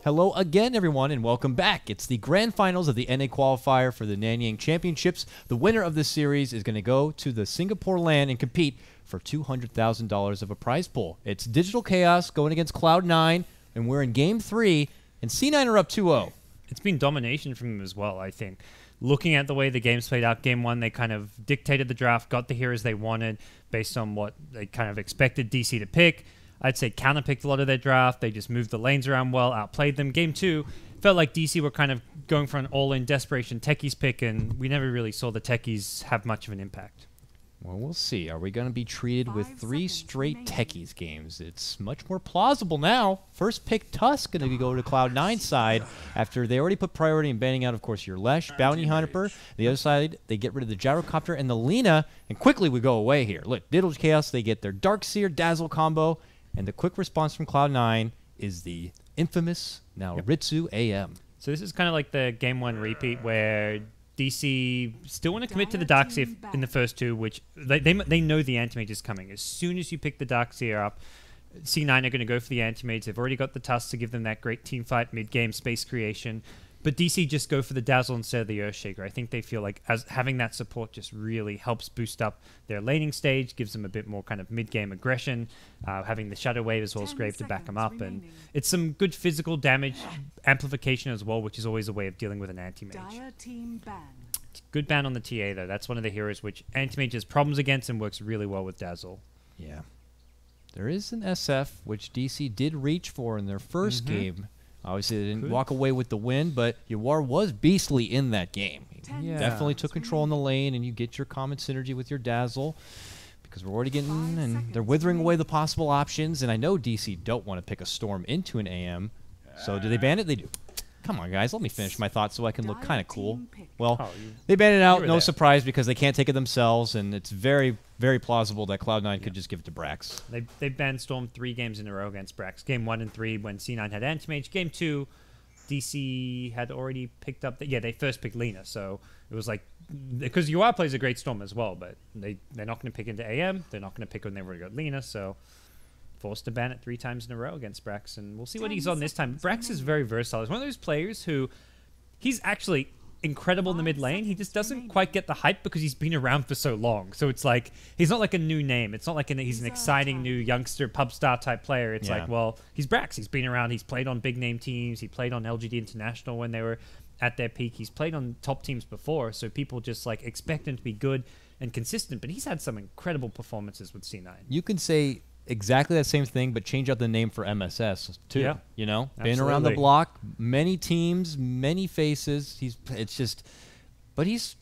Hello again, everyone, and welcome back. It's the grand finals of the NA Qualifier for the NYChampionships. The winner of this series is going to go to the Singapore LAN and compete for $200,000 of a prize pool. It's Digital Chaos going against Cloud9, and we're in Game 3, and C9 are up 2-0. It's been domination from them as well, I think. Looking at the way the game's played out, Game 1, they kind of dictated the draft, got the heroes they wanted based on what they kind of expected DC to pick. I'd say counterpicked a lot of their draft. They just moved the lanes around well, outplayed them. Game 2, felt like DC were kind of going for an all-in desperation techies pick, and we never really saw the techies have much of an impact. Well, we'll see. Are we going to be treated with 3 straight techies games? It's much more plausible now. First pick Tusk going to go to Cloud9's side after they already put priority in banning out, of course, your Lesh, Bounty Hunter. The other side, they get rid of the Gyrocopter and the Lina, and quickly we go away here. Look, Digital Chaos, they get their Darkseer Dazzle combo, and the quick response from Cloud9 is the infamous, now Ritsu AM. So this is kind of like the Game 1 repeat where DC still want to commit to the Darkseer in the first 2, which they know the Anti-Mage is coming. As soon as you pick the Darkseer up, C9 are going to go for the Anti-Mage. They've already got the Tusk to give them that great team fight, mid-game space creation. But DC just go for the Dazzle instead of the Earthshaker. I think they feel like having that support just really helps boost up their laning stage, gives them a bit more kind of mid-game aggression. Having the Shadow Wave as well as Grave to back them up. And it's some good physical damage amplification as well, which is always a way of dealing with an Anti-Mage. Good ban on the TA, though. That's one of the heroes which Anti-Mage has problems against and works really well with Dazzle. Yeah. There is an SF, which DC did reach for in their first game. Obviously, they didn't walk away with the win, but Yawar was beastly in that game. He definitely took control in the lane, and you get your common synergy with your Dazzle, because we're already getting, and they're withering away the possible options, and I know DC don't want to pick a Storm into an AM, so do they ban it? They do. Come on, guys, let me finish my thoughts so I can look kind of cool. Well, they banned it out, no surprise, because they can't take it themselves, and it's very, very plausible that Cloud9 could just give it to Brax. They banned Storm 3 games in a row against Brax. Game 1 and 3 when C9 had Anti-Mage. Game 2, DC had already picked up... they first picked Lina, so it was like... Because UR plays a great Storm as well, but they're not going to pick into AM. They're not going to pick when they've already got Lina, so... Forced to ban it 3 times in a row against Brax, and we'll see what he's on this time. Brax is very versatile. He's one of those players who... He's actually incredible in the mid lane. He just doesn't quite get the hype because he's been around for so long. So it's like, he's not like a new name. It's not like he's an exciting new youngster pub star type player. It's like, well, he's Brax. He's been around. He's played on big name teams. He played on LGD International when they were at their peak. He's played on top teams before. So people just like expect him to be good and consistent. But he's had some incredible performances with C9. You can say exactly that same thing, but change out the name for MSS too. Yeah, you know, been around the block, many teams, many faces. But he's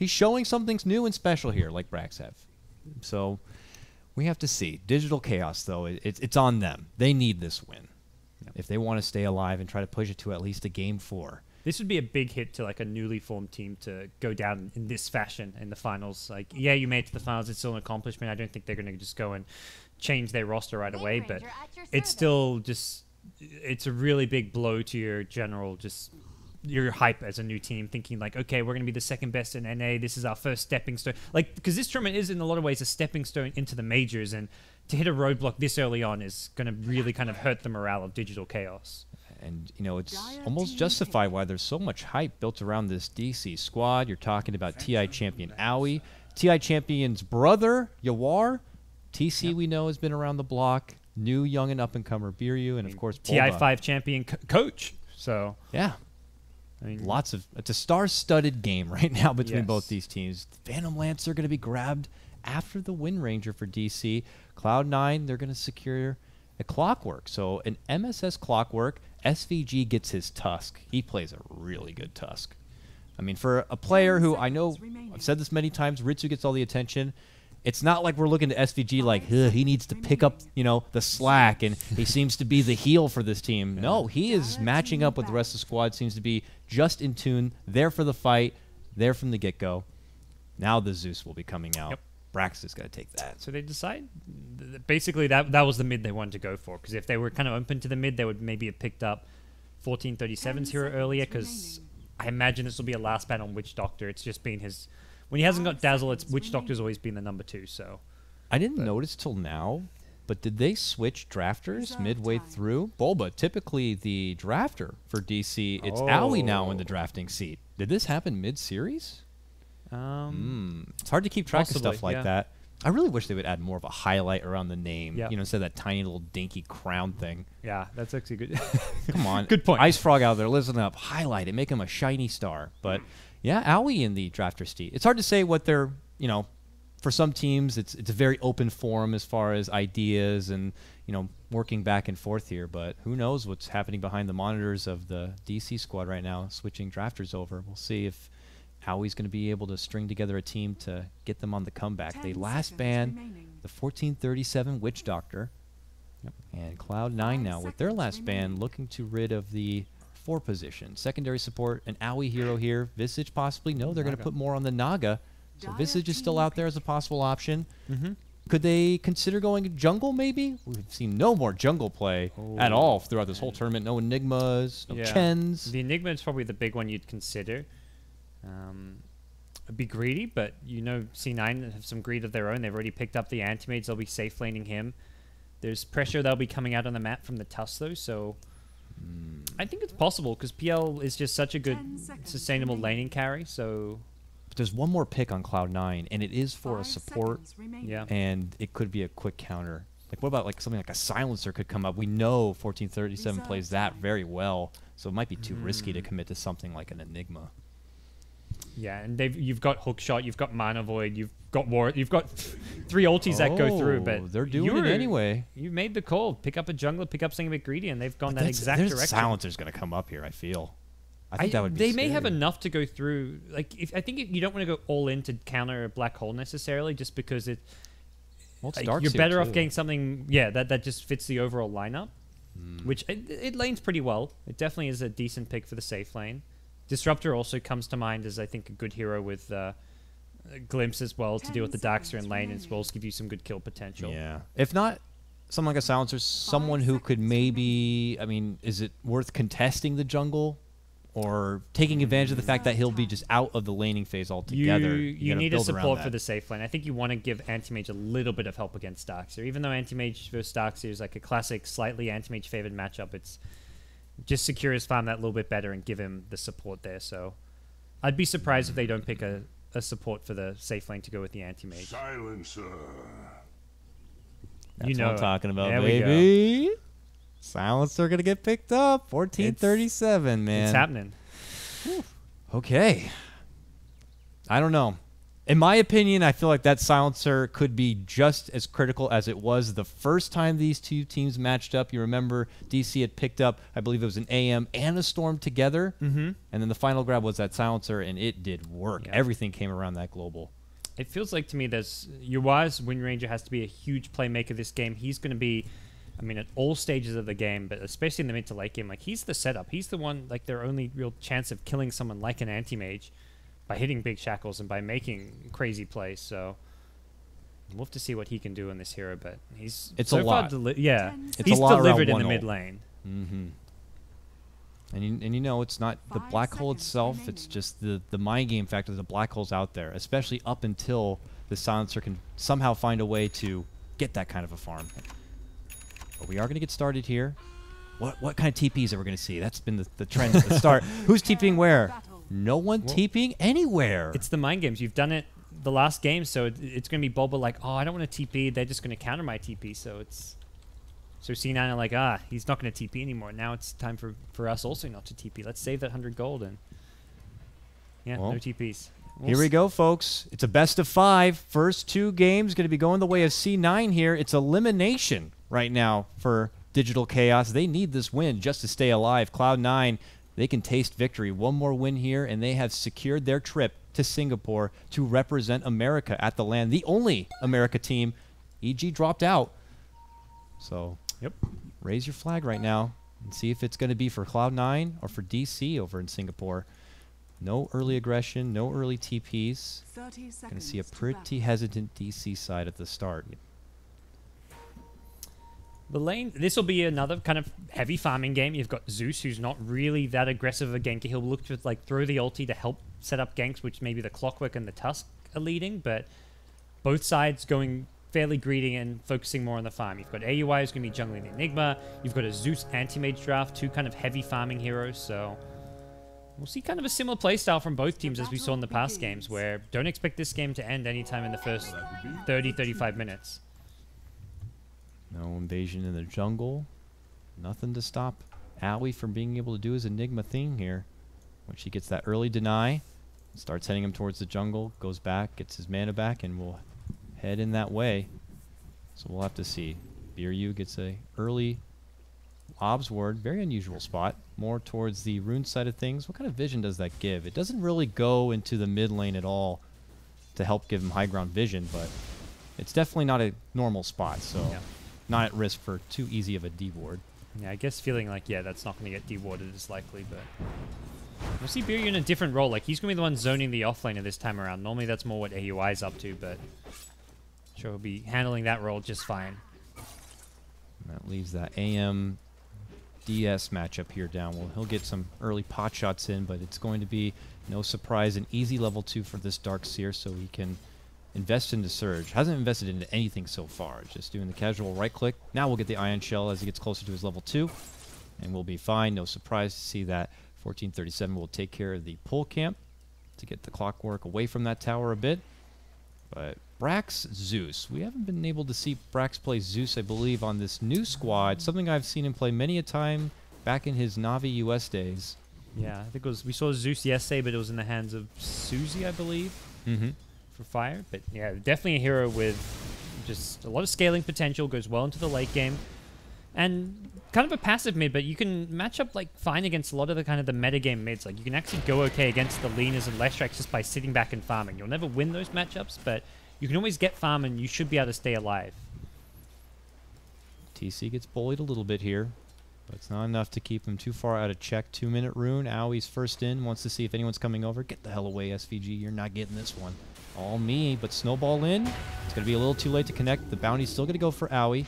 showing something new and special here, like Brax have. So we have to see. Digital Chaos, though, it's on them. They need this win if they want to stay alive and try to push it to at least a Game 4. This would be a big hit to like a newly formed team to go down in this fashion in the finals. Like, yeah, you made it to the finals. It's still an accomplishment. I don't think they're going to just go and change their roster right away, but it's still just, it's a really big blow to your general, just your hype as a new team, thinking like, okay, we're going to be the second best in NA. This is our first stepping stone. Like, because this tournament is in a lot of ways a stepping stone into the majors, and to hit a roadblock this early on is going to really kind of hurt the morale of Digital Chaos. And, you know, it's almost justified why there's so much hype built around this DC squad. You're talking about TI champion Owie, TI champion's brother, Yawar. TC, we know, has been around the block. New, young, and up-and-comer Biryu, and, of course, TI5 champion Coach. So, yeah. I mean, it's a star-studded game right now between both these teams. Phantom Lance are going to be grabbed after the Wind Ranger for DC. Cloud9, they're going to secure a Clockwork. So, an MSS Clockwork, SVG gets his Tusk. He plays a really good Tusk. I mean, for a player who I know, I've said this many times, Ritsu gets all the attention. It's not like we're looking to SVG like, he needs to pick up, you know, the slack, and he seems to be the heel for this team. No, he is matching up with the rest of the squad, seems to be just in tune, there for the fight, there from the get-go. Now the Zeus will be coming out. Brax is going to take that. So they decide, basically, that was the mid they wanted to go for, because if they were kind of open to the mid, they would maybe have picked up 1437's hero earlier, because I imagine this will be a last ban on Witch Doctor. It's just been his... When he hasn't got Dazzle, Witch Doctor's always been the #2, so... I didn't notice till now But did they switch drafters midway through? Bulba, typically the drafter for DC. It's Owie now in the drafting seat. Did this happen mid-series? It's hard to keep track of stuff like that. I really wish they would add more of a highlight around the name, you know, instead of that tiny little dinky crown thing. Yeah, that's actually good. Come on. Good point. Ice Frog out there, listen up. Highlight it. Make him a shiny star. But, yeah, Owie in the drafter seat. It's hard to say what they're, you know, for some teams, it's a very open forum as far as ideas and, you know, working back and forth here. But who knows what's happening behind the monitors of the DC squad right now, switching drafters over. We'll see if Howie's going to be able to string together a team to get them on the comeback. They last banned the 1437 Witch Doctor. And Cloud9 now with their last ban looking to rid of the 4 position. Secondary support, an Owie hero here. Visage possibly. No, they're going to put more on the Naga. So Visage is still out there as a possible option. Could they consider going jungle maybe? We've seen no more jungle play at all throughout this whole tournament. No Enigmas, no Chens. The Enigma is probably the big one you'd consider. Be greedy, but you know C9 have some greed of their own. They've already picked up the anti-mage. They'll be safe laning him. There's pressure that'll be coming out on the map from the Tusk though, so I think it's possible because PL is just such a good sustainable laning carry. So but there's one more pick on Cloud9, and it is for a support. And it could be a quick counter. Like what about like something like a silencer could come up? We know 1437 plays that very well, so it might be too risky to commit to something like an Enigma. Yeah, and you've got Hookshot, you've got Mana Void, you've got War, you've got 3 ultis that go through, but they're doing it anyway. You made the call. Pick up a jungler, pick up something a bit greedy, and they've gone that exact direction. Silencer's going to come up here, I feel. I think that would be They scary. may have enough to go through. Like, I think you don't want to go all in to counter a black hole necessarily, just because it. Well, like, you're better off getting something, that just fits the overall lineup, which it lanes pretty well. It definitely is a decent pick for the safe lane. Disruptor also comes to mind as, I think, a good hero with Glimpse as well to deal with the Darkster in lane, as well as give you some good kill potential. Yeah. If not, someone like a Silencer, someone who could maybe, I mean, is it worth contesting the jungle? Or taking advantage of the fact that he'll be just out of the laning phase altogether? You need a support for the safe lane. I think you want to give Anti-Mage a little bit of help against Darkseer. Even though Anti-Mage versus Darkseer is like a classic, slightly Anti-Mage favored matchup, it's just secure his farm that a little bit better and give him the support there. So I'd be surprised if they don't pick a support for the safe lane to go with the Anti-Mage. Silencer. That's what I'm talking about, baby. Silencer gonna get picked up. 1437, man. It's happening. Whew. Okay. I don't know. In my opinion, I feel like that Silencer could be just as critical as it was the first time these two teams matched up. You remember DC had picked up, I believe it was an AM and a Storm together. And then the final grab was that Silencer, and it did work. Everything came around that global. It feels like to me there's Uwaz Wind Ranger has to be a huge playmaker this game. He's going to be, I mean, at all stages of the game, but especially in the mid to late game, like he's the setup. He's the one, like their only real chance of killing someone like an Anti-Mage by hitting big shackles and by making crazy plays. So we'll have to see what he can do in this hero, but he's it's so a lot. He's delivered in the mid lane. And you know, it's not the black hole itself, it's just the mind game factor. The black hole's out there, especially up until the Silencer can somehow find a way to get that kind of a farm. But we are going to get started here. What kind of TPs are we going to see? That's been the trend at the start. Who's TPing where? No one TPing anywhere. It's the mind games. You've done it the last game, so it's going to be Bulba like, oh, I don't want to TP. They're just going to counter my TP. So C9 are like, he's not going to TP anymore. Now it's time for us also not to TP. Let's save that 100 gold and no TPs. Here we go, folks. It's a best of 5. First 2 games going to be going the way of C9 here. It's elimination right now for Digital Chaos. They need this win just to stay alive. Cloud9, they can taste victory. One more win here, and they have secured their trip to Singapore to represent America at the LAN. The only America team. EG dropped out. So raise your flag right now and see if it's going to be for Cloud9 or for DC over in Singapore. No early aggression, no early TPs. Going to see a pretty hesitant DC side at the start. The lane, this will be another kind of heavy farming game. You've got Zeus, who's not really that aggressive of a ganker. He'll look to like throw the ulti to help set up ganks, which maybe the Clockwork and the Tusk are leading, but both sides going fairly greedy and focusing more on the farm. You've got AUI who's going to be jungling the Enigma. You've got a Zeus anti-mage draft, 2 kind of heavy farming heroes. So we'll see kind of a similar playstyle from both teams as we saw in the past games, where don't expect this game to end anytime in the first 30-35 minutes. No invasion in the jungle. Nothing to stop Aoi from being able to do his Enigma thing here. When she gets that early deny, starts heading him towards the jungle, goes back, gets his mana back, and will head in that way. So we'll have to see. Biryu gets a early Ob's Ward, very unusual spot, more towards the rune side of things. What kind of vision does that give? It doesn't really go into the mid lane at all to help give him high ground vision, but it's definitely not a normal spot, so not at risk for too easy of a D-ward. Yeah, I guess feeling like, that's not going to get D-warded is likely, but we'll see Biryu in a different role. Like, he's going to be the one zoning the offlaner this time around. Normally that's more what AUI is up to, but I'm sure he'll be handling that role just fine. And that leaves that AM DS matchup here down. Well, he'll get some early pot shots in, but it's going to be no surprise an easy level 2 for this Darkseer, so he can invest into Surge. Hasn't invested into anything so far, just doing the casual right click. Now we'll get the Ion Shell as he gets closer to his level 2, and we'll be fine. No surprise to see that 1437 will take care of the pull camp to get the clockwork away from that tower a bit. But Brax Zeus. We haven't been able to see Brax play Zeus, I believe, on this new squad. Something I've seen him play many a time back in his Navi US days. Yeah, I think it was, we saw Zeus yesterday, but it was in the hands of Suzy, I believe, for Fire. But yeah, definitely a hero with just a lot of scaling potential, goes well into the late game. And kind of a passive mid, but you can match up like fine against a lot of the kind of the metagame mids. Like you can actually go okay against the Leaners and Lestraks just by sitting back and farming. You'll never win those matchups, but you can always get farm and you should be able to stay alive. TC gets bullied a little bit here, but it's not enough to keep him too far out of check. 2-minute rune. Aoi's first in, wants to see if anyone's coming over. Get the hell away, SVG. You're not getting this one. All me, but snowball in. It's going to be a little too late to connect. The bounty's still going to go for Aoi.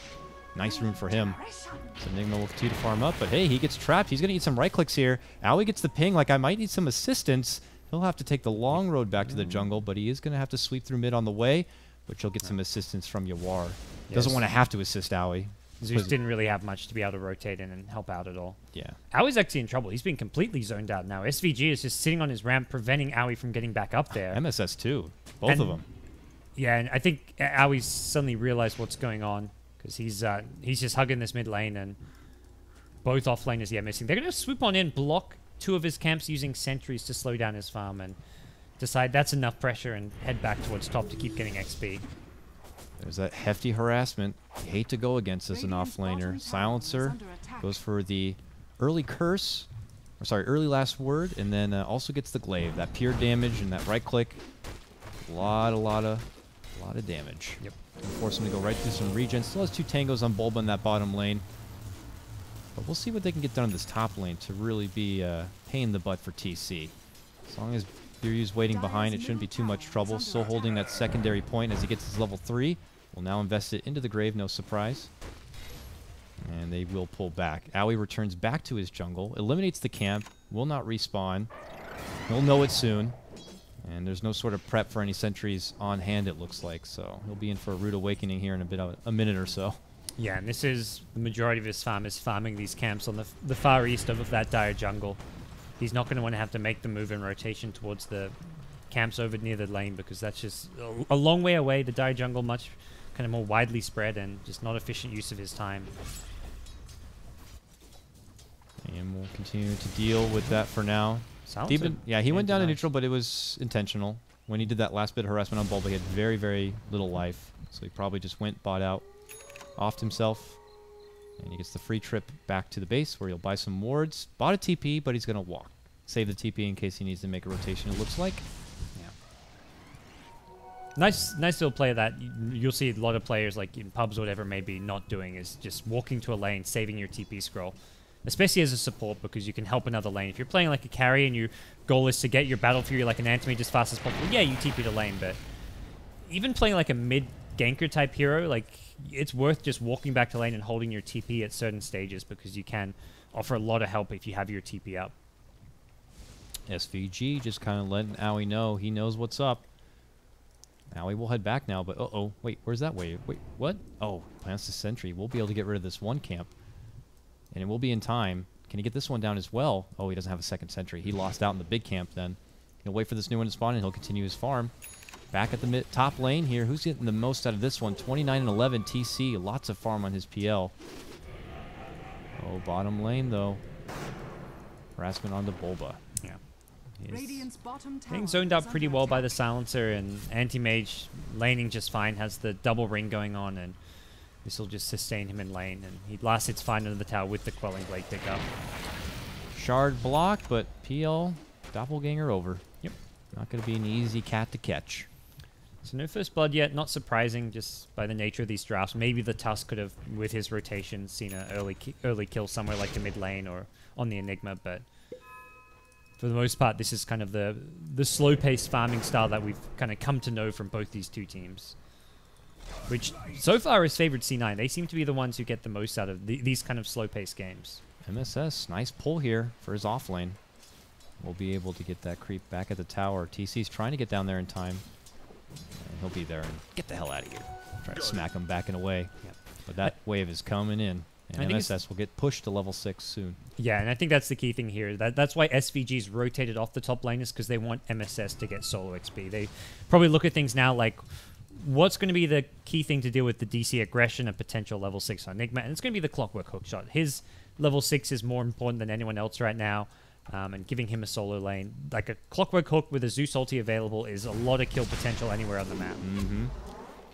Nice rune for him. It's Enigma with 2 to farm up, but hey, he gets trapped. He's going to need some right clicks here. Aoi gets the ping, like I might need some assistance. He'll have to take the long road back to the jungle, but he is going to have to sweep through mid on the way, which he'll get some assistance from Yawar. Yes. Doesn't want to have to assist Aoi. Zeus didn't really have much to be able to rotate in and help out at all. Yeah. Aoi's actually in trouble. He's been completely zoned out now. SVG is just sitting on his ramp, preventing Aoi from getting back up there. MSS too. Both of them. Yeah, and I think Aoi's suddenly realized what's going on, because he's just hugging this mid lane, and both offlaners missing. They're going to swoop on in, block 2 of his camps using sentries to slow down his farm, and decide that's enough pressure and head back towards top to keep getting XP. There's that hefty harassment. You hate to go against as an offlaner. Silencer goes for the early curse, or sorry, early last word, and then also gets the glaive. That pure damage and that right click. A lot of damage. Yep. Gonna force him to go right through some regen. Still has 2 tangos on Bulba in that bottom lane. But we'll see what they can get done in this top lane to really be a pain in the butt for TC. As long as Biryu's waiting behind, it shouldn't be too much trouble. Still holding that secondary point as he gets his level 3. Will now invest it into the grave, no surprise. And they will pull back. Aoi returns back to his jungle, eliminates the camp, will not respawn. He'll know it soon. And there's no sort of prep for any sentries on hand, it looks like. So he'll be in for a rude awakening here in a minute or so. Yeah, and this is the majority of his farm is farming these camps on the far east of that dire jungle. He's not going to want to have to make the move in rotation towards the camps over near the lane, because that's just a long way away. The dire jungle much kind of more widely spread and just not efficient use of his time. And we'll continue to deal with that for now. Yeah, he went down to neutral, but it was intentional. When he did that last bit of harassment on Bulba, he had very, very little life. So he probably just went, bought out, offed himself. And he gets the free trip back to the base where he'll buy some wards. Bought a TP, but he's going to walk. Save the TP in case he needs to make a rotation, it looks like. Yeah. Nice little play that you'll see a lot of players, like in pubs or whatever, maybe not doing, is just walking to a lane, saving your TP scroll. Especially as a support, because you can help another lane. If you're playing like a carry and your goal is to get your Battle Fury like an anti-mage as fast as possible, yeah, you TP to lane, but even playing like a mid-ganker type hero, like it's worth just walking back to lane and holding your TP at certain stages, because you can offer a lot of help if you have your TP up. SVG just kind of letting Aoi know he knows what's up. Now we will head back now, but uh-oh. Wait, where's that wave? Wait, what? Oh, plants the sentry. We'll be able to get rid of this one camp. And it will be in time. Can he get this one down as well? Oh, he doesn't have a second sentry. He lost out in the big camp then. He'll wait for this new one to spawn, and he'll continue his farm. Back at the top lane here. Who's getting the most out of this one? 29 and 11 TC. Lots of farm on his PL. Oh, bottom lane, though. Harassment on the Bulba. Yeah. Bottom Being zoned up pretty well by the silencer, and anti-mage laning just fine. Has the double ring going on, and this will just sustain him in lane. And he last hits fine under the tower with the Quelling Blade pickup. Shard block, but PL doppelganger over. Yep. Not going to be an easy cat to catch. So no first blood yet. Not surprising, just by the nature of these drafts. Maybe the Tusk could have, with his rotation, seen an early kill somewhere like the mid lane or on the Enigma, but for the most part, this is kind of the slow-paced farming style that we've kind of come to know from both these two teams, which so far has favored C9. They seem to be the ones who get the most out of these kind of slow-paced games. MSS, nice pull here for his off lane. We'll be able to get that creep back at the tower. TC's trying to get down there in time. And he'll be there and get the hell out of here. Try to smack him back and away. Yep. But that wave is coming in. And MSS will get pushed to level 6 soon. Yeah, and I think that's the key thing here. That's why SVG's rotated off the top laners, because they want MSS to get solo XP. They probably look at things now like, what's going to be the key thing to deal with the DC aggression and potential level 6 on Enigma? And it's going to be the Clockwork Hookshot. His level 6 is more important than anyone else right now. And giving him a solo lane, like a Clockwork Hook with a Zeus ulti available, is a lot of kill potential anywhere on the map.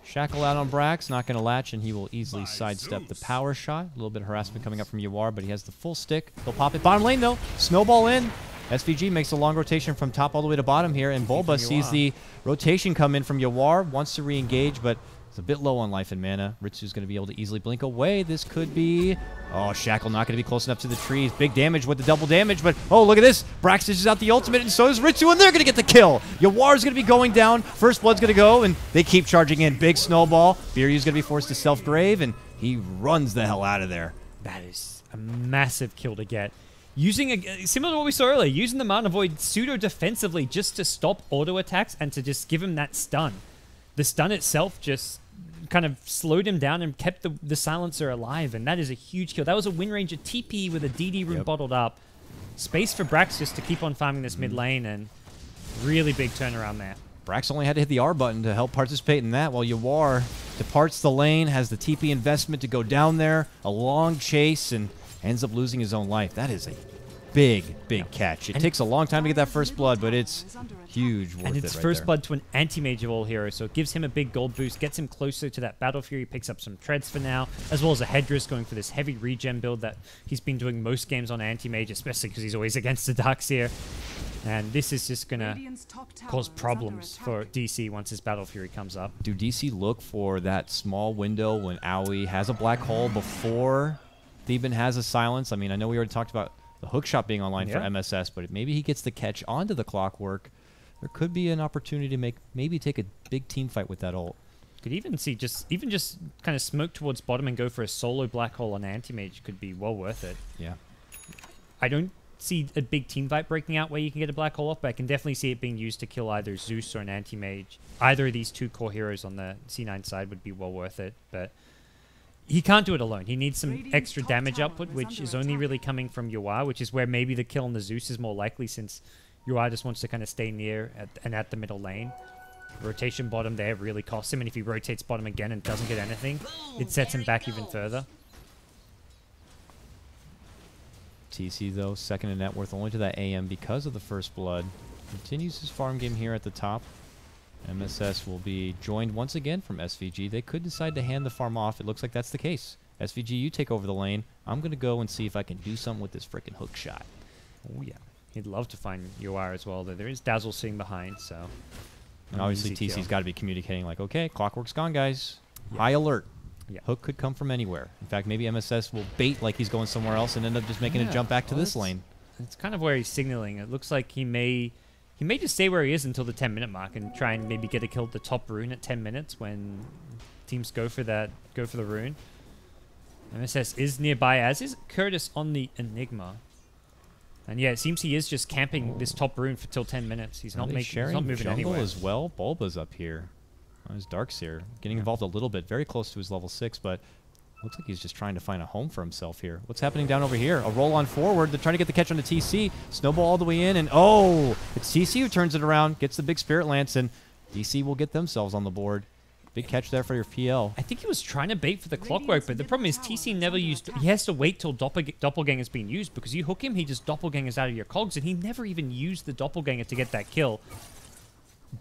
Shackle out on Brax, not going to latch, and he will easily sidestep the power shot. A little bit of harassment coming up from Yawar, but he has the full stick. He'll pop it. Bottom lane, though. Snowball in. SVG makes a long rotation from top all the way to bottom here, and Bulba sees the rotation come in from Yawar, wants to re-engage, but it's a bit low on life and mana. Ritsu's going to be able to easily blink away. This could be... Oh, Shackle not going to be close enough to the trees. Big damage with the double damage, but oh, look at this. Brax dishes out the ultimate, and so does Ritsu, and they're going to get the kill. Yawar's going to be going down. First Blood's going to go, and they keep charging in. Big snowball. Biryu's going to be forced to self-grave, and he runs the hell out of there. That is a massive kill to get. Using similar to what we saw earlier, using the Mana Void pseudo-defensively just to stop auto attacks and to just give him that stun. The stun itself just kind of slowed him down and kept the silencer alive, and that is a huge kill. That was a Wind Ranger TP with a DD rune bottled up. Space for Brax just to keep on farming this mid lane, and really big turnaround there. Brax only had to hit the R button to help participate in that, while Yawar departs the lane, has the TP investment to go down there, a long chase, and ends up losing his own life. That is a big catch. It takes a long time to get that first blood, but it's huge worth it. And it's right first there. blood to an anti-mage of all heroes, so it gives him a big gold boost, gets him closer to that Battle Fury, picks up some treads for now, as well as a Hedris going for this heavy regen build that he's been doing most games on anti-mage, especially because he's always against the Darkseer. And this is just going to cause problems for DC once his Battle Fury comes up. Do DC look for that small window when Aoi has a black hole before Theban has a silence? I mean, I know we already talked about the hookshot being online for MSS, but maybe he gets the catch onto the Clockwork. There could be an opportunity to maybe take a big team fight with that ult. Could even see just kind of smoke towards bottom and go for a solo black hole on anti-mage could be well worth it. Yeah. I don't see a big team fight breaking out where you can get a black hole off, but I can definitely see it being used to kill either Zeus or an anti-mage. Either of these two core heroes on the C9 side would be well worth it, but he can't do it alone. He needs some extra damage output, which is only really coming from Yawar, which is where maybe the kill on the Zeus is more likely, since Yawar just wants to kind of stay near and at the middle lane. Rotation bottom there really costs him, and if he rotates bottom again and doesn't get anything, it sets him back even further. TC, though, second in net worth only to that AM because of the first blood. Continues his farm game here at the top. MSS will be joined once again from SVG. They could decide to hand the farm off. It looks like that's the case. SVG, you take over the lane. I'm going to go and see if I can do something with this freaking hook shot. Oh, yeah. He'd love to find Yawar as well, though there is Dazzle sitting behind, so... And obviously, TC's got to be communicating like, okay, Clockwork's gone, guys. Yeah. High alert. Yeah. Hook could come from anywhere. In fact, maybe MSS will bait like he's going somewhere else and end up just making a jump back to this lane. It's kind of where he's signaling. It looks like he may just stay where he is until the 10-minute mark and try and maybe get a kill at the top rune at 10 minutes when teams go for the rune. MSS is nearby, as is Curtis on the Enigma. And yeah, it seems he is just camping this top rune for till 10 minutes. He's not moving jungle anywhere. as well. Bulba's up here. His Darkseer getting involved a little bit, very close to his level 6, but looks like he's just trying to find a home for himself here. What's happening down over here? A roll on forward. They're trying to get the catch on the TC. Snowball all the way in, and oh! It's TC who turns it around, gets the big Spirit Lance, and DC will get themselves on the board. Big catch there for your PL. I think he was trying to bait for the clockwork, but the problem is TC never used... He has to wait till Doppelganger's being used, because you hook him, he just Doppelgangers out of your cogs, and he never even used the Doppelganger to get that kill.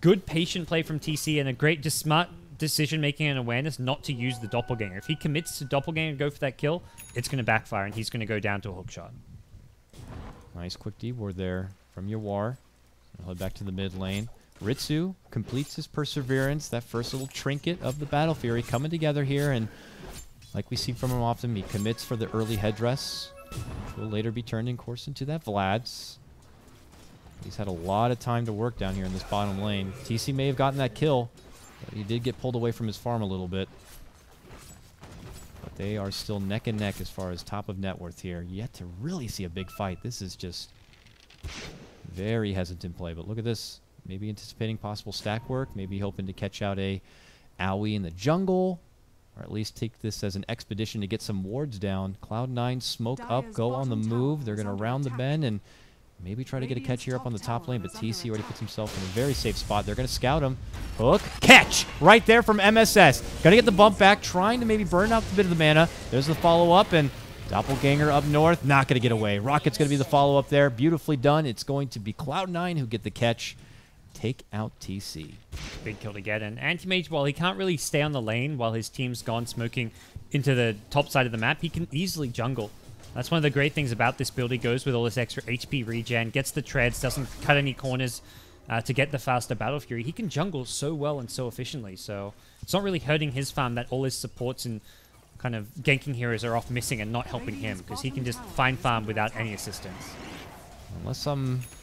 Good patient play from TC, and a great, just smart decision-making and awareness not to use the Doppelganger. If he commits to Doppelganger to go for that kill, it's going to backfire, and he's going to go down to a hook shot. Nice quick D-ward there from Yawar. He'll head back to the mid lane. Ritsu completes his Perseverance, that first little trinket of the Battle Fury coming together here, and like we see from him often, he commits for the early headdress, which will later be turned in course into that Vlad's. He's had a lot of time to work down here in this bottom lane. TC may have gotten that kill, but he did get pulled away from his farm a little bit. But they are still neck and neck as far as top of net worth here. Yet to really see a big fight. This is just very hesitant play, but look at this. Maybe anticipating possible stack work, maybe hoping to catch out a Owie in the jungle, or at least take this as an expedition to get some wards down. Cloud9 smoke up, go on the move. They're going to round the bend and maybe try to get a catch here up on the top lane, but TC already puts himself in a very safe spot. They're going to scout him. Hook, catch! Right there from MSS. Got to get the bump back, trying to maybe burn out a bit of the mana. There's the follow-up, and Doppelganger up north, not going to get away. Rocket's going to be the follow-up there. Beautifully done. It's going to be Cloud9 who get the catch. Take out TC. Big kill to get. And Anti-Mage, while he can't really stay on the lane while his team's gone smoking into the top side of the map, he can easily jungle. That's one of the great things about this build. He goes with all this extra HP regen, gets the treads, doesn't cut any corners to get the faster Battle Fury. He can jungle so well and so efficiently, so it's not really hurting his farm that all his supports and kind of ganking heroes are off missing and not helping him, because he can just find farm without any assistance. Unless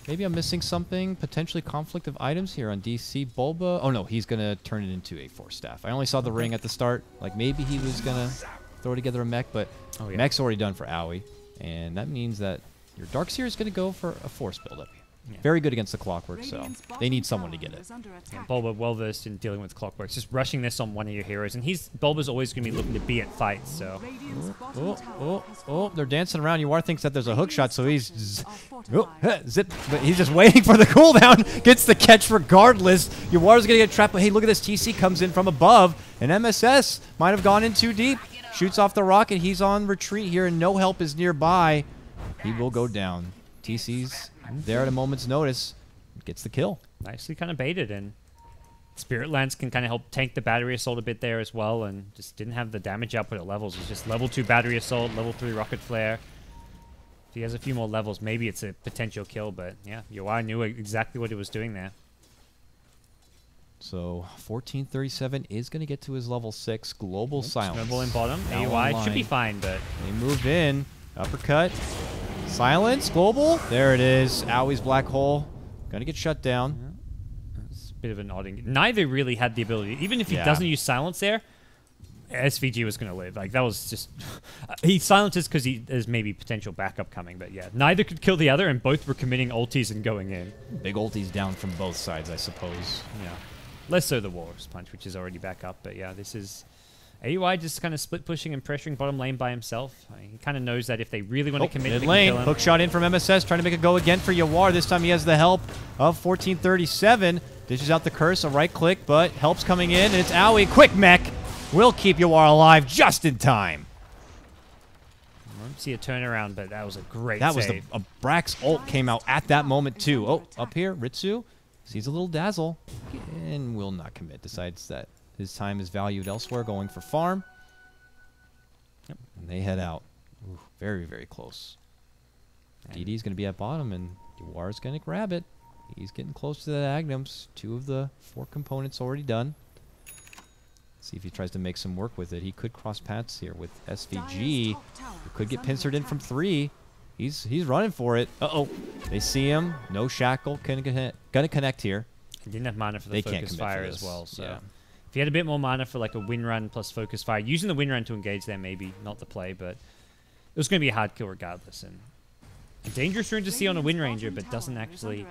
maybe I'm missing something. Potentially conflict of items here on DC. Bulba. Oh no, he's going to turn it into a Force Staff. I only saw the ring at the start. Like maybe he was going to throw together a mech, but mech's already done for Owie. And that means that your Darkseer is going to go for a Force build up here. Yeah. Very good against the Clockwork, so they need someone to get it. Yeah, Bulba well-versed in dealing with Clockworks. Just rushing this on one of your heroes. And Bulba's always going to be looking to be at fights, so... They're dancing around. Yawar thinks that there's a hook shot, so he's... zip, but he's just waiting for the cooldown. Gets the catch regardless. Yawar's going to get trapped, but hey, look at this. TC comes in from above, and MSS might have gone in too deep. Shoots off the rocket. He's on retreat here, and no help is nearby. He will go down. TC's there at a moment's notice. Gets the kill. Nicely kind of baited, and Spirit Lance can kind of help tank the Battery Assault a bit there as well, and just didn't have the damage output at levels. It was just level 2 Battery Assault, level 3 Rocket Flare. If he has a few more levels, maybe it's a potential kill, but yeah, Yawar knew exactly what he was doing there. So 1437 is going to get to his level 6. Global Silence. Snowball in bottom. AY should be fine, but... They move in. Uppercut. Silence. Global. There it is. Owie's Black Hole. Going to get shut down. Yeah. It's a bit of an odd... Neither really had the ability. Even if he doesn't use Silence there, SVG was going to live. Like, that was just... he silences because there's maybe potential backup coming, but yeah. Neither could kill the other, and both were committing ultis and going in. Big ultis down from both sides, I suppose. Yeah. Less so the Walrus Punch, which is already back up, but yeah, this is... AUI just kind of split pushing and pressuring bottom lane by himself. He kind of knows that if they really want to commit, mid lane, hook shot in from MSS, trying to make a go again for Yawar. This time he has the help of 1437. Dishes out the curse, a right click, but help's coming in, and it's Owie. Quick mech will keep Yawar alive just in time. I won't see a turnaround, but that was a great save. That was a Brax ult came out at that moment too. Oh, up here, Ritsu sees a little dazzle and will not commit. Decides that his time is valued elsewhere, going for farm. Yep. And they head out. Ooh, very, very close. DD's going to be at bottom, and Yawar's going to grab it. He's getting close to the Agnums. 2 of the 4 components already done. See if he tries to make some work with it. He could cross paths here with SVG. Who could get pincered in from 3. He's running for it. Uh-oh. They see him. No shackle. Gonna connect here. He didn't have mana for the Focus Fire as well, so... Yeah. If he had a bit more mana for like a win run plus Focus Fire, using the win run to engage there maybe, not the play, but it was going to be a hard kill regardless. And A dangerous rune to see on a Wind Ranger, but doesn't actually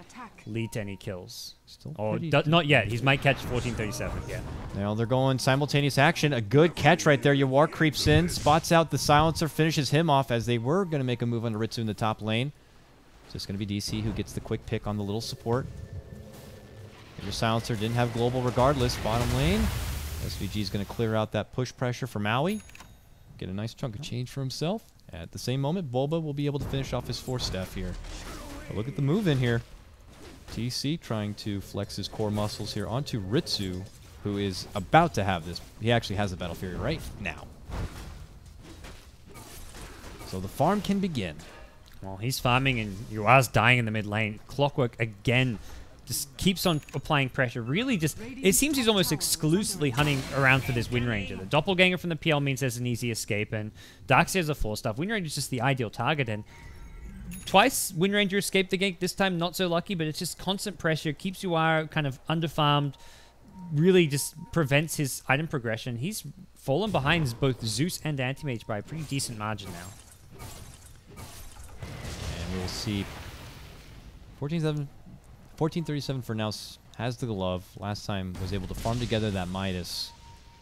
lead to any kills. Still Or pretty not yet. He might catch 1437. Yeah. Now they're going simultaneous action. A good catch right there. Yawar creeps in, spots out the silencer, finishes him off as they were going to make a move on Ritsu in the top lane. So it's going to be DC who gets the quick pick on the little support. Your silencer didn't have global regardless. Bottom lane. SVG is going to clear out that push pressure for Maui. Get a nice chunk of change for himself. At the same moment, Bulba will be able to finish off his 4-staff here. But look at the move in here. TC trying to flex his core muscles here onto Ritsu, who is about to have this. He actually has the Battle Fury right now. So the farm can begin. Well, he's farming and Yua's dying in the mid lane. Clockwork again just keeps on applying pressure. Really just, it seems he's almost exclusively hunting around for this Wind Ranger. The Doppelganger from the PL means there's an easy escape, and Darkseid's a 4-staff. Wind Ranger's just the ideal target, and twice Wind Ranger escaped the gank. This time not so lucky, but it's just constant pressure. Keeps Yua kind of underfarmed. Really just prevents his item progression. He's fallen behind both Zeus and Anti-Mage by a pretty decent margin now. And we'll see 1437 for now has the glove. Last time was able to farm together that Midas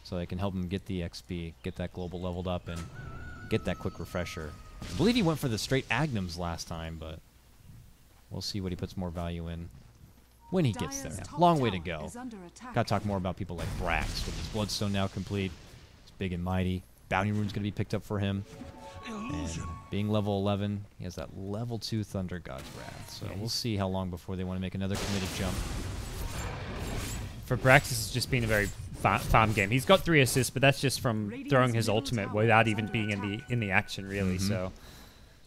so they can help him get the XP, get that global leveled up, and get that quick refresher. I believe he went for the straight Agnums last time, but we'll see what he puts more value in when he gets there. Long way to go. Got to talk more about people like Brax with his Bloodstone now complete. It's big and mighty. Bounty Rune's going to be picked up for him. And being level 11, he has that level 2 Thunder God's Wrath. So we'll see how long before they want to make another committed jump. For Brax, this has just been a very farm game. He's got 3 assists, but that's just from throwing his ultimate without even being in the action, really. So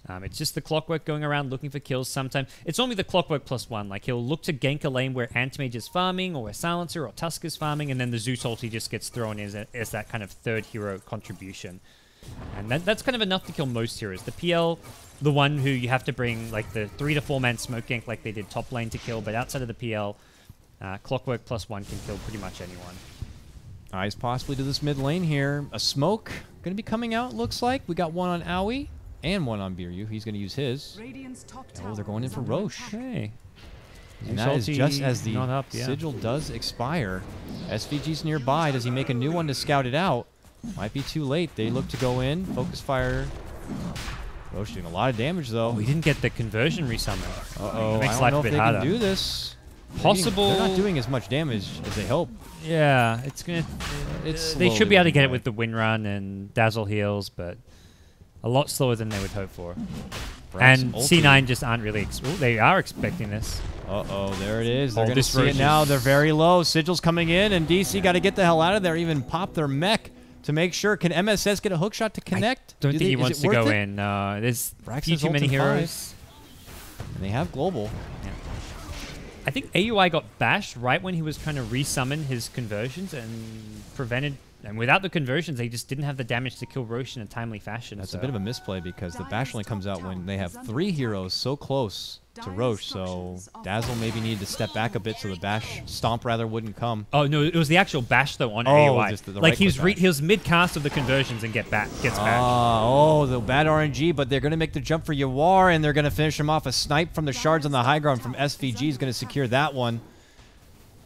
it's just the Clockwork going around looking for kills sometimes. It's only the Clockwork +1. Like, he'll look to gank a lane where Anti-Mage is farming, or where Silencer or Tusk is farming, and then the Zeus ulti just gets thrown in as that kind of third hero contribution. And that's kind of enough to kill most heroes. The PL, the one who you have to bring like the 3 to 4 man smoke gank like they did top lane to kill, but outside of the PL, Clockwork +1 can kill pretty much anyone. Eyes possibly to this mid lane here. A smoke going to be coming out, looks like. We got one on Aoi and one on Biryu. He's going to use his. Oh, they're going in for Roche. Hey. And that is just as the sigil does expire. SVG's nearby. Does he make a new one to scout it out? Might be too late. They look to go in. Focus fire. Roche doing a lot of damage, though. We didn't get the conversion resummon. Uh-oh. Makes I don't life know a bit if they harder. can do this. Possible. They're not doing as much damage as they hope. Yeah, it's gonna. They should be able to get it with the Wind Run and Dazzle heals, but a lot slower than they would hope for. And C9 just aren't really. They are expecting this. Uh-oh, there it is. They're going to see it now. They're very low. Sigil's coming in, and DC got to get the hell out of there. Even pop their mech to make sure. Can MSS get a hook shot to connect? Don't think he wants to go in. There's too many heroes. And they have global. Yeah. I think AUI got bashed right when he was trying to resummon his conversions and prevented. And without the conversions, they just didn't have the damage to kill Roche in a timely fashion. That's a bit of a misplay because the bash only comes out when they have 3 heroes so close to Roche. So Dazzle maybe needed to step back a bit so the bash stomp rather wouldn't come. Oh no, it was the actual bash though on AUI. Just the like he was mid cast of the conversions and gets bashed. Oh, the bad RNG, but they're going to make the jump for Yawar and they're going to finish him off. A snipe from the shards on the high ground from SVG is going to secure that one.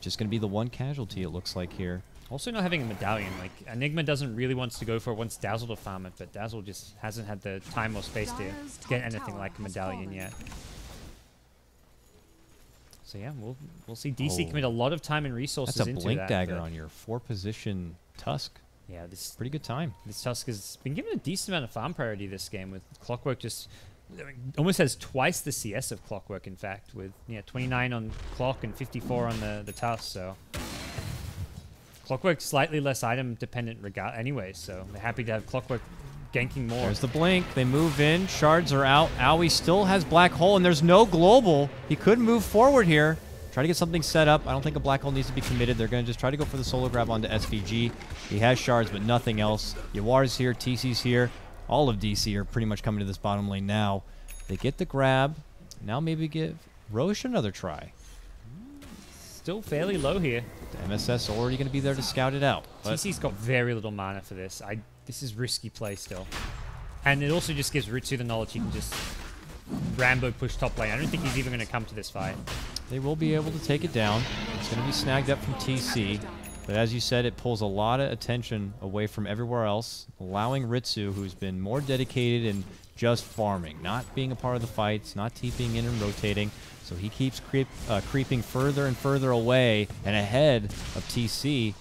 Just going to be the one casualty it looks like here. Also not having a medallion. Like, Enigma doesn't really want to go for it, wants Dazzle to farm it, but Dazzle just hasn't had the time or space to get anything like a medallion yet. So yeah, we'll see DC commit a lot of time and resources into that. That's a blink dagger on your 4-position Tusk. Yeah, this pretty good time. This Tusk has been given a decent amount of farm priority this game, with Clockwork just almost has twice the CS of Clockwork, in fact, with 29 on Clock and 54 on the Tusk, so Clockwork slightly less item dependent anyway, so they're happy to have Clockwork ganking more. There's the blink. They move in. Shards are out. Aoi still has Black Hole, and there's no global. He could move forward here. Try to get something set up. I don't think a Black Hole needs to be committed. They're going to just try to go for the solo grab onto SVG. He has shards, but nothing else. Yawar's here. TC's here. All of DC are pretty much coming to this bottom lane now. They get the grab. Now maybe give Roche another try. Still fairly low here. The MSS already going to be there to scout it out. TC's got very little mana for this. This is risky play still. And it also just gives Ritsu the knowledge he can just Rambo push top lane. I don't think he's even going to come to this fight. They will be able to take it down. It's going to be snagged up from TC. But as you said, it pulls a lot of attention away from everywhere else, allowing Ritsu, who's been more dedicated in just farming, not being a part of the fights, not TPing in and rotating. So he keeps creeping further and further away and ahead of TC.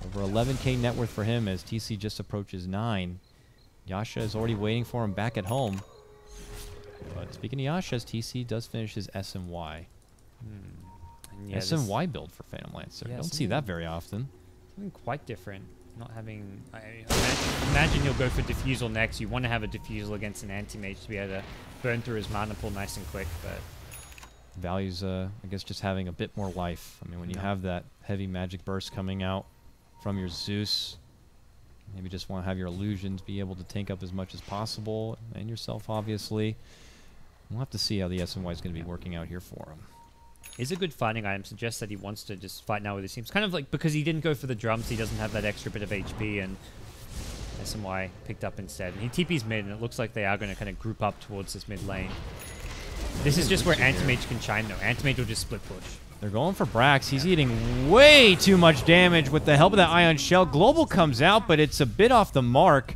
Over 11K net worth for him as TC just approaches 9. Yasha is already waiting for him back at home. But speaking of Yasha's, TC does finish his SMY. Yeah, SMY build for Phantom Lancer. Yeah, Don't see that very often. Something quite different. Not having... imagine you'll go for Diffusal next. You want to have a Diffusal against an Anti-Mage to be able to burn through his mana pool nice and quick, but... Values, I guess, just having a bit more life. I mean, when you have that heavy magic burst coming out from your Zeus, maybe just want to have your illusions be able to tank up as much as possible, and yourself, obviously. We'll have to see how the SMY is going to be working out here for him. Is a good fighting item. Suggests that he wants to just fight now with his teams. Kind of like because he didn't go for the drums, he doesn't have that extra bit of HP, and SMY picked up instead. And he TP's mid, and it looks like they are going to kind of group up towards this mid lane. This is just where Anti-Mage can shine, though. Anti-Mage will just split push. They're going for Brax. He's eating way too much damage with the help of that Ion Shell. Global comes out, but it's a bit off the mark.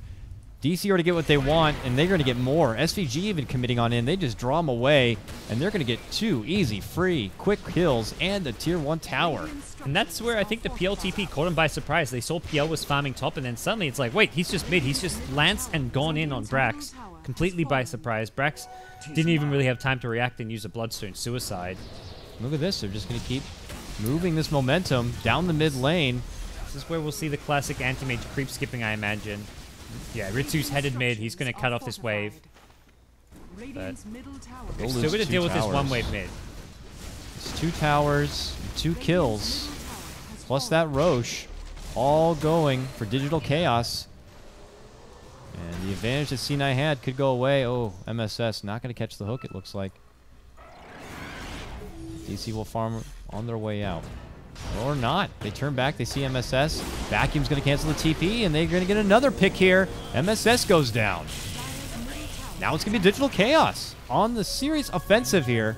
DC are to get what they want, and they're going to get more. SVG even committing on in. They just draw them away, and they're going to get 2 easy, free, quick kills and a tier 1 tower. And that's where I think the PL TP caught him by surprise. They saw PL was farming top, and then suddenly it's like, wait, he's just mid. He's just lanced and gone in on Brax, completely by surprise. Brax didn't even really have time to react and use a Bloodstone Suicide. Look at this. They're just going to keep moving this momentum down the mid lane. This is where we'll see the classic Anti-Mage creep skipping, I imagine. Yeah, Ritsu's headed mid. He's going to cut off this wave. But they're still going to deal with this one wave mid. It's 2 towers, 2 kills, plus that Roche, all going for Digital Chaos. And the advantage that C9 had could go away. Oh, MSS not going to catch the hook, it looks like. DC will farm on their way out. Or not. They turn back. They see MSS. Vacuum's going to cancel the TP, and they're going to get another pick here. MSS goes down. Now it's going to be Digital Chaos on the series offensive here.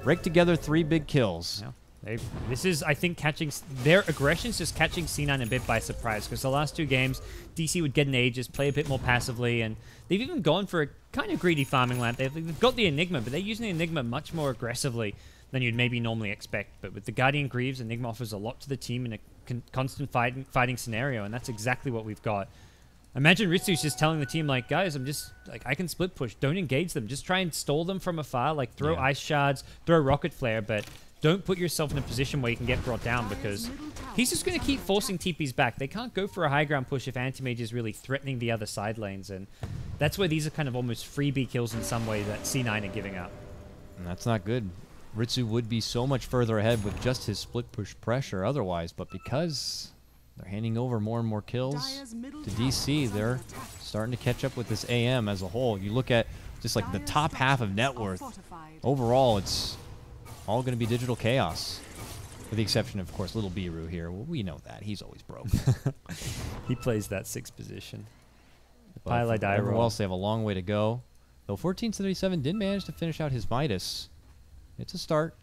Break together 3 big kills. Yeah. This is, I think, catching... Their aggression's just catching C9 a bit by surprise, because the last 2 games, DC would get an Aegis, play a bit more passively, and they've even gone for a kind of greedy farming lamp. They've got the Enigma, but they're using the Enigma much more aggressively than you'd maybe normally expect. But with the Guardian Greaves, Enigma offers a lot to the team in a constant fighting scenario, and that's exactly what we've got. Imagine Ritsu's just telling the team, like, guys, I'm just, like, I can split push. Don't engage them. Just try and stall them from afar. Like, throw ice shards, throw rocket flare, but don't put yourself in a position where you can get brought down, because he's just going to keep forcing TPs back. They can't go for a high ground push if Anti-Mage is really threatening the other side lanes, and that's where these are kind of almost freebie kills in some way that C9 are giving up. And that's not good. Ritsu would be so much further ahead with just his split push pressure otherwise, but because they're handing over more and more kills to DC, they're starting to catch up with this AM as a whole. You look at just like the top half of net worth. Overall, it's all going to be Digital Chaos. With the exception of course, Little Biru here. Well, we know that. He's always broke. He plays that 6th position. Everyone else, they have a long way to go. Though 1477 did manage to finish out his Midas. It's a start.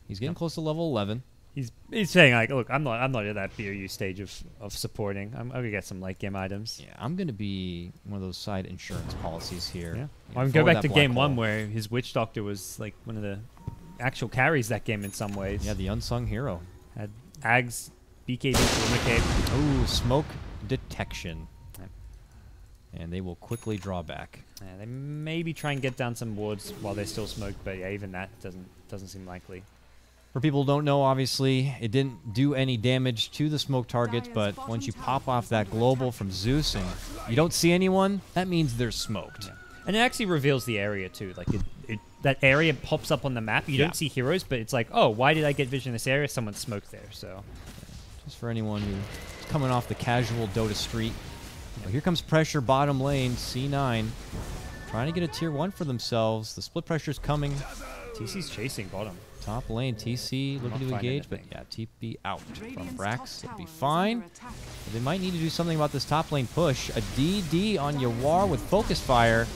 He's getting close to level 11. He's saying, like, look, I'm not at that BOU stage of supporting. I'm gonna get some late game items. Yeah, I'm gonna be one of those side insurance policies here. Yeah, well, I'm going back to game 1 where his Witch Doctor was like one of the actual carries that game in some ways. Yeah, the unsung hero. Had Ags, BKB, Lumicate. Ooh, smoke detection. And they will quickly draw back. Yeah, they maybe try and get down some wards while they're still smoked, but yeah, even that doesn't seem likely. For people who don't know, obviously, it didn't do any damage to the smoke targets, but once you pop off that global from Zeus and you don't see anyone, that means they're smoked. Yeah. And it actually reveals the area too. Like that area pops up on the map. You don't see heroes, but it's like, oh, why did I get vision in this area? Someone smoked there. So, just for anyone who's coming off the casual Dota street. Well, here comes pressure bottom lane. C9 trying to get a tier 1 for themselves. The split pressure's coming. TC's chasing bottom. Top lane, TC looking to engage, but yeah, TP out from Brax. It'll be fine. But they might need to do something about this top lane push. A DD on Yawar with Focus Fire.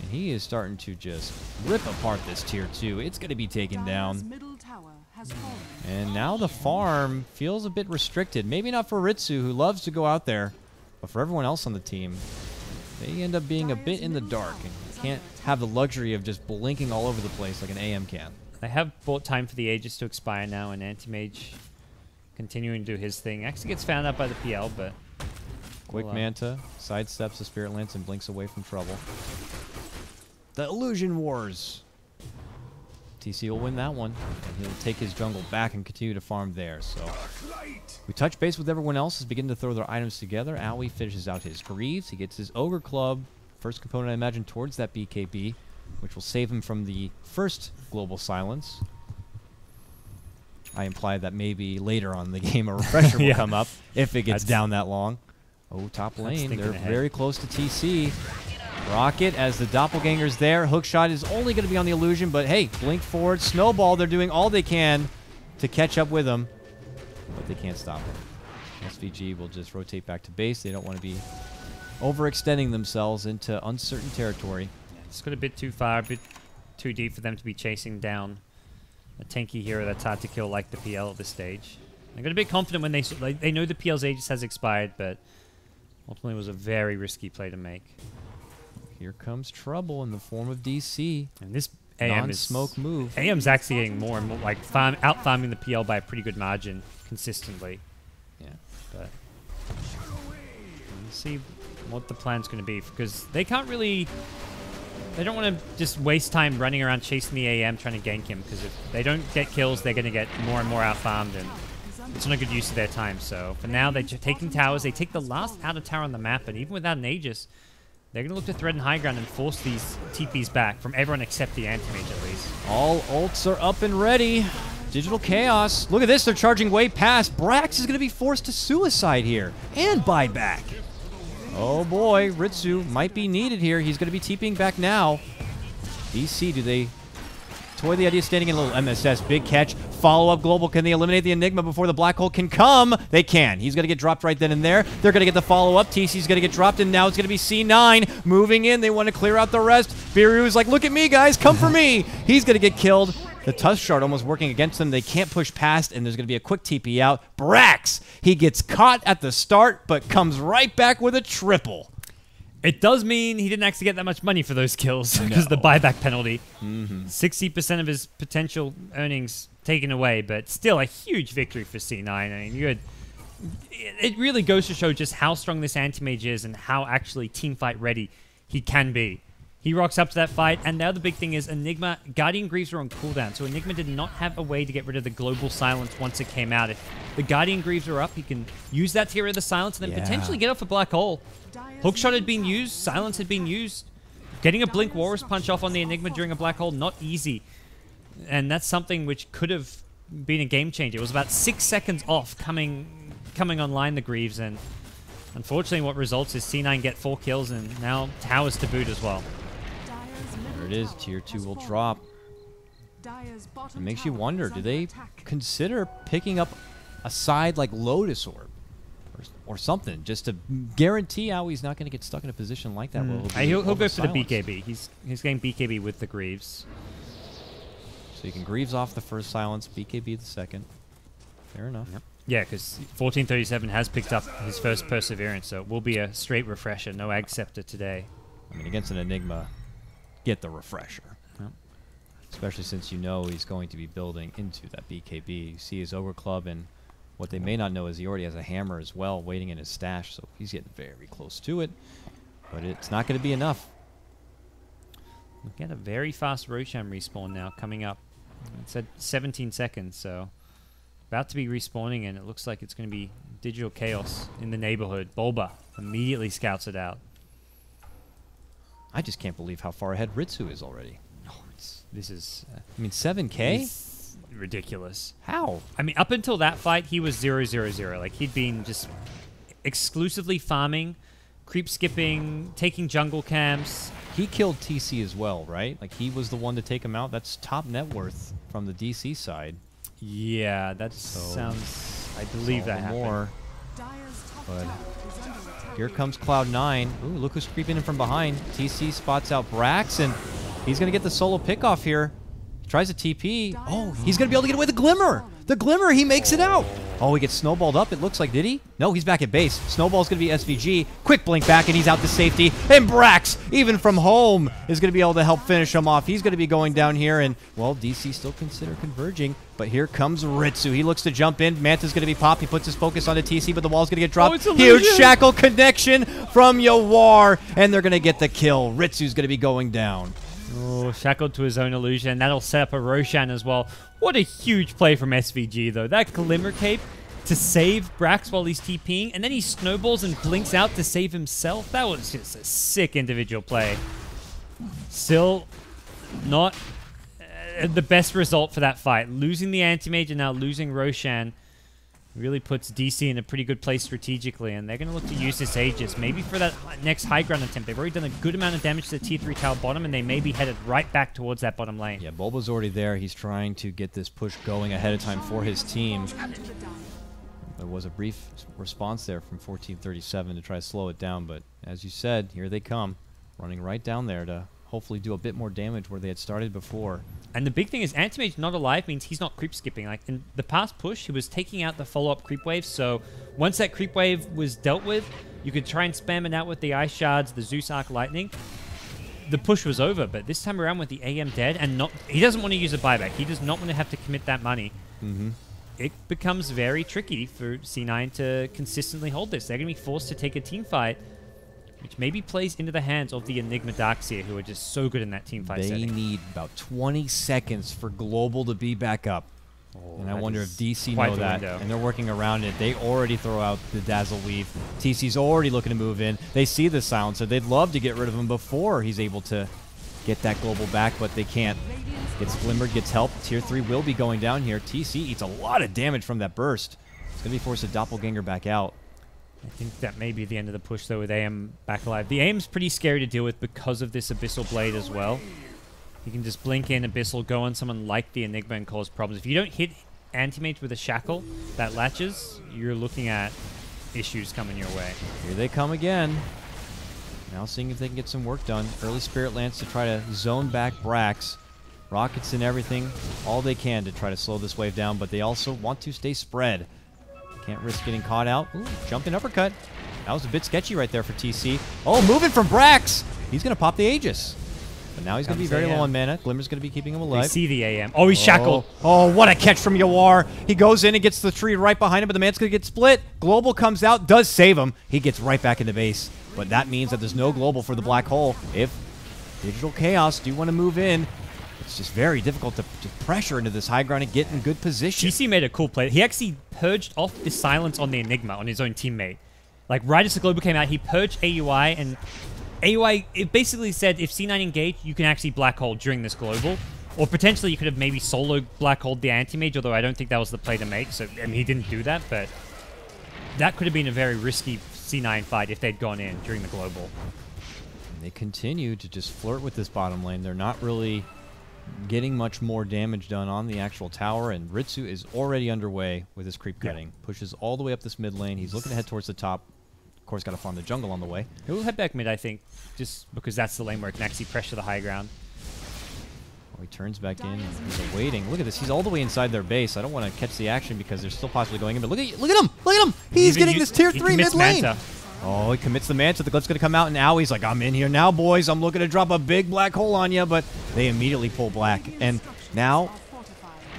And he is starting to just rip apart this tier 2. It's going to be taken down. Middle tower has fallen. And now the farm feels a bit restricted. Maybe not for Ritsu, who loves to go out there, but for everyone else on the team, they end up being a bit in the dark and can't have the luxury of just blinking all over the place like an AM can. They have bought time for the Aegis to expire now, and Anti-Mage continuing to do his thing. Actually gets found out by the PL, but... Quick Manta, sidesteps the Spirit Lance and blinks away from trouble. The Illusion Wars. TC will win that one, and he'll take his jungle back and continue to farm there. So we touch base with everyone else as begin to throw their items together. Owie finishes out his Greaves. He gets his Ogre Club. First component, I imagine, towards that BKB, which will save him from the first Global Silence. I implied that maybe later on in the game a refresher will come up if it gets down that long. Oh, top lane. They're very close to TC. Rocket as the Doppelganger's there. Hookshot is only going to be on the Illusion, but hey, blink forward. Snowball, they're doing all they can to catch up with him, but they can't stop him. SVG will just rotate back to base. They don't want to be overextending themselves into uncertain territory. It's got a bit too far, a bit too deep for them to be chasing down a tanky hero that's hard to kill like the PL at this stage. They got a bit confident when they know the PL's Aegis has expired, but ultimately it was a very risky play to make. Here comes trouble in the form of DC. And this AM non-smoke move. AM's actually getting more and more, like, out-farming the PL by a pretty good margin consistently. Yeah. But let's see what the plan's going to be, because they can't really... They don't want to just waste time running around chasing the AM trying to gank him, because if they don't get kills, they're going to get more and more out-farmed, and it's not a good use of their time. So for now, they're taking towers. They take the last outer tower on the map, and even without an Aegis, they're going to look to threaten high ground and force these TPs back from everyone except the Anti-Mage, at least. All ults are up and ready. Digital Chaos. Look at this. They're charging way past. Brax is going to be forced to suicide here and buyback. Oh boy, Ritsu might be needed here. He's going to be TPing back now. DC, do they toy the idea of standing in a little MSS? Big catch. Follow-up global. Can they eliminate the Enigma before the black hole can come? They can. He's going to get dropped right then and there. They're going to get the follow-up. TC's going to get dropped, and now it's going to be C9 moving in. They want to clear out the rest. Biru's like, look at me, guys. Come for me. He's going to get killed. The Tusk Shard almost working against them. They can't push past, and there's going to be a quick TP out. Brax, he gets caught at the start, but comes right back with a triple. It does mean he didn't actually get that much money for those kills because of the buyback penalty. 60% of his potential earnings taken away, but still a huge victory for C9. I mean, it really goes to show just how strong this Anti-Mage is and how actually teamfight ready he can be. He rocks up to that fight, and now the big thing is Enigma, Guardian Greaves are on cooldown, so Enigma did not have a way to get rid of the global silence once it came out. If the Guardian Greaves are up, he can use that to get rid of the silence and then potentially get off a black hole. Hookshot had been used, silence had been used. Getting a Blink Walrus punch off on the Enigma during a black hole, not easy. And that's something which could have been a game changer. It was about 6 seconds off coming online, the Greaves, and unfortunately what results is C9 get 4 kills and now towers to boot as well. There it is. Tier 2 will drop. It makes you wonder, do they consider picking up a side like Lotus Orb or something just to guarantee Owie's not going to get stuck in a position like that? He'll go for the BKB. He's getting BKB with the Greaves. So you can Greaves off the first silence, BKB the second. Fair enough. Yep. Yeah, because 1437 has picked up his first Perseverance, so it will be a straight refresher. No Ag Scepter today. I mean, against an Enigma, get the refresher. Yep. Especially since you know he's going to be building into that BKB. You see his Ogre Club, and what they may not know is he already has a hammer as well waiting in his stash, so he's getting very close to it. But it's not going to be enough. We get a very fast Rosham respawn now coming up. It's at 17 seconds, so about to be respawning, and it looks like it's going to be Digital Chaos in the neighborhood. Bulba immediately scouts it out. I just can't believe how far ahead Ritsu is already. Oh, this is... I mean, 7K? It's ridiculous. How? I mean, up until that fight, he was 0-0-0. Like, he'd been just exclusively farming, creep skipping, taking jungle camps. He killed TC as well, right? Like, he was the one to take him out. That's top net worth from the DC side. Yeah, that sounds... I believe that happened. More. But Here comes Cloud9. Ooh, look who's creeping in from behind. TC spots out Brax, and he's going to get the solo pickoff here. He tries a TP. Oh, he's going to be able to get away with the Glimmer. The Glimmer, he makes it out. Oh, he gets snowballed up, it looks like. Did he? No, he's back at base. Snowball's going to be SVG. Quick blink back, and he's out to safety. And Brax, even from home, is going to be able to help finish him off. He's going to be going down here, and, well, DC still consider converging. But here comes Ritsu. He looks to jump in. Manta's going to be popped. He puts his focus onto TC, but the wall's going to get dropped. Huge shackle connection from Yawar, and they're going to get the kill. Ritsu's going to be going down. Oh, shackled to his own illusion. That'll set up a Roshan as well. What a huge play from SVG, though. That Glimmer Cape to save Brax while he's TPing, and then he snowballs and blinks out to save himself. That was just a sick individual play. Still not the best result for that fight. Losing the Anti-Mage and now losing Roshan really puts DC in a pretty good place strategically, and they're going to look to use this Aegis maybe for that next high ground attempt. They've already done a good amount of damage to the tier 3 tower bottom, and they may be headed right back towards that bottom lane. Yeah, Bulba's already there. He's trying to get this push going ahead of time for his team. There was a brief response there from 1437 to try to slow it down, but as you said, here they come, running right down there to hopefully do a bit more damage where they had started before. And the big thing is Anti-Mage not alive means he's not creep skipping. Like in the past push, he was taking out the follow-up creep wave, so once that creep wave was dealt with, you could try and spam it out with the Ice Shards, the Zeus Arc Lightning. The push was over, but this time around with the AM dead, and he doesn't want to use a buyback. He does not want to have to commit that money. It becomes very tricky for C9 to consistently hold this. They're going to be forced to take a team fight, which maybe plays into the hands of the Enigma Darkseer, who are just so good in that team fight setting. They need about 20 seconds for Global to be back up. Oh, and I wonder if DC know that. And they're working around it. They already throw out the Dazzle Weave. TC's already looking to move in. They see the silencer. They'd love to get rid of him before he's able to get that Global back, but they can't. Gets Glimmered, gets help. Tier 3 will be going down here. TC eats a lot of damage from that burst. It's going to be forced to Doppelganger back out. I think that may be the end of the push, though, with AM back alive. The AIM's pretty scary to deal with because of this Abyssal Blade as well. You can just blink in Abyssal, go on someone like the Enigma and cause problems. If you don't hit Anti-Mage with a Shackle that latches, you're looking at issues coming your way. Here they come again. Now seeing if they can get some work done. Early Spirit Lance to try to zone back Brax. Rockets and everything, all they can to try to slow this wave down, but they also want to stay spread. Can't risk getting caught out. Ooh, jumping uppercut. That was a bit sketchy right there for TC. Oh, moving from Brax. He's going to pop the Aegis. But now he's going to be very low on mana. Glimmer's going to be keeping him alive. They see the AM. Oh, he's shackled. Oh, what a catch from Yawar. He goes in and gets the tree right behind him, but the man's going to get split. Global comes out, does save him. He gets right back into base. But that means that there's no Global for the Black Hole. If Digital Chaos do want to move in, it's just very difficult to pressure into this high ground and get in good position. GC made a cool play. He actually purged off the silence on the Enigma on his own teammate. Like, right as the Global came out, he purged AUI, and AUI, it basically said if C9 engaged, you can actually Black Hole during this Global. Or potentially you could have maybe solo Black Holed the Anti-Mage, although I don't think that was the play to make, so, and he didn't do that, but that could have been a very risky C9 fight if they'd gone in during the Global. And they continue to just flirt with this bottom lane. They're not really getting much more damage done on the actual tower, and Ritsu is already underway with his creep cutting. Pushes all the way up this mid lane. He's looking to head towards the top. Of course, got to farm the jungle on the way. He'll head back mid, I think, just because that's the lane where it can actually pressure the high ground. Oh, he turns back in. He's awaiting. Look at this. He's all the way inside their base. I don't want to catch the action because they're still possibly going in, but look at him! Look at him! He's getting this tier 3 mid lane! Manta. Oh, he commits the Manta. The Glyph's going to come out, and now he's like, I'm in here now, boys. I'm looking to drop a big black hole on you, but they immediately pull black. And now,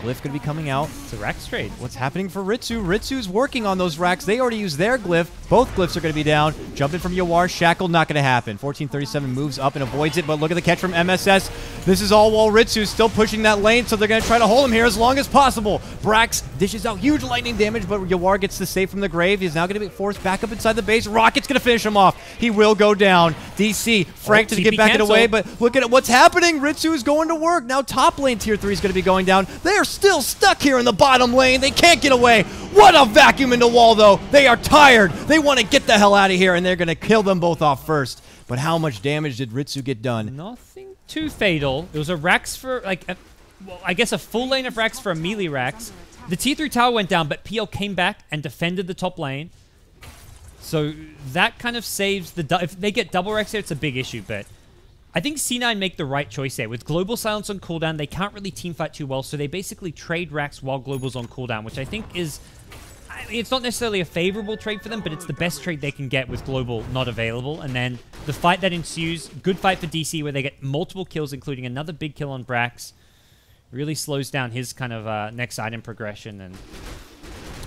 Glyph going to be coming out. It's a Rax trade. What's happening for Ritsu? Ritsu's working on those racks. They already used their Glyph. Both Glyphs are going to be down. Jumping from Yawar. Shackle, not going to happen. 1437 moves up and avoids it, but look at the catch from MSS. This is all while Ritsu's still pushing that lane, so they're going to try to hold him here as long as possible. Brax dishes out huge lightning damage, but Yawar gets the save from the grave. He's now going to be forced back up inside the base. Rocket's going to finish him off. He will go down. DC, Frank to get back away, but look at what's happening. Ritsu is going to work. Now top lane tier 3 is going to be going down. They are still stuck here in the bottom lane. They can't get away. What a vacuum in the wall, though. They are tired. They want to get the hell out of here, and they're going to kill them both off first. But how much damage did Ritsu get done? Nothing too fatal. It was a Rax for, like, well, I guess a full lane of Rax for a melee Rax. The T3 tower went down, but PL came back and defended the top lane. So that kind of saves the... If they get double Rex there, it's a big issue, but I think C9 make the right choice there. With Global Silence on cooldown, they can't really teamfight too well, so they basically trade Rax while Global's on cooldown, which I think is... It's not necessarily a favorable trade for them, but it's the best trade they can get with Global not available. And then the fight that ensues, good fight for DC where they get multiple kills, including another big kill on Brax. Really slows down his kind of next item progression, and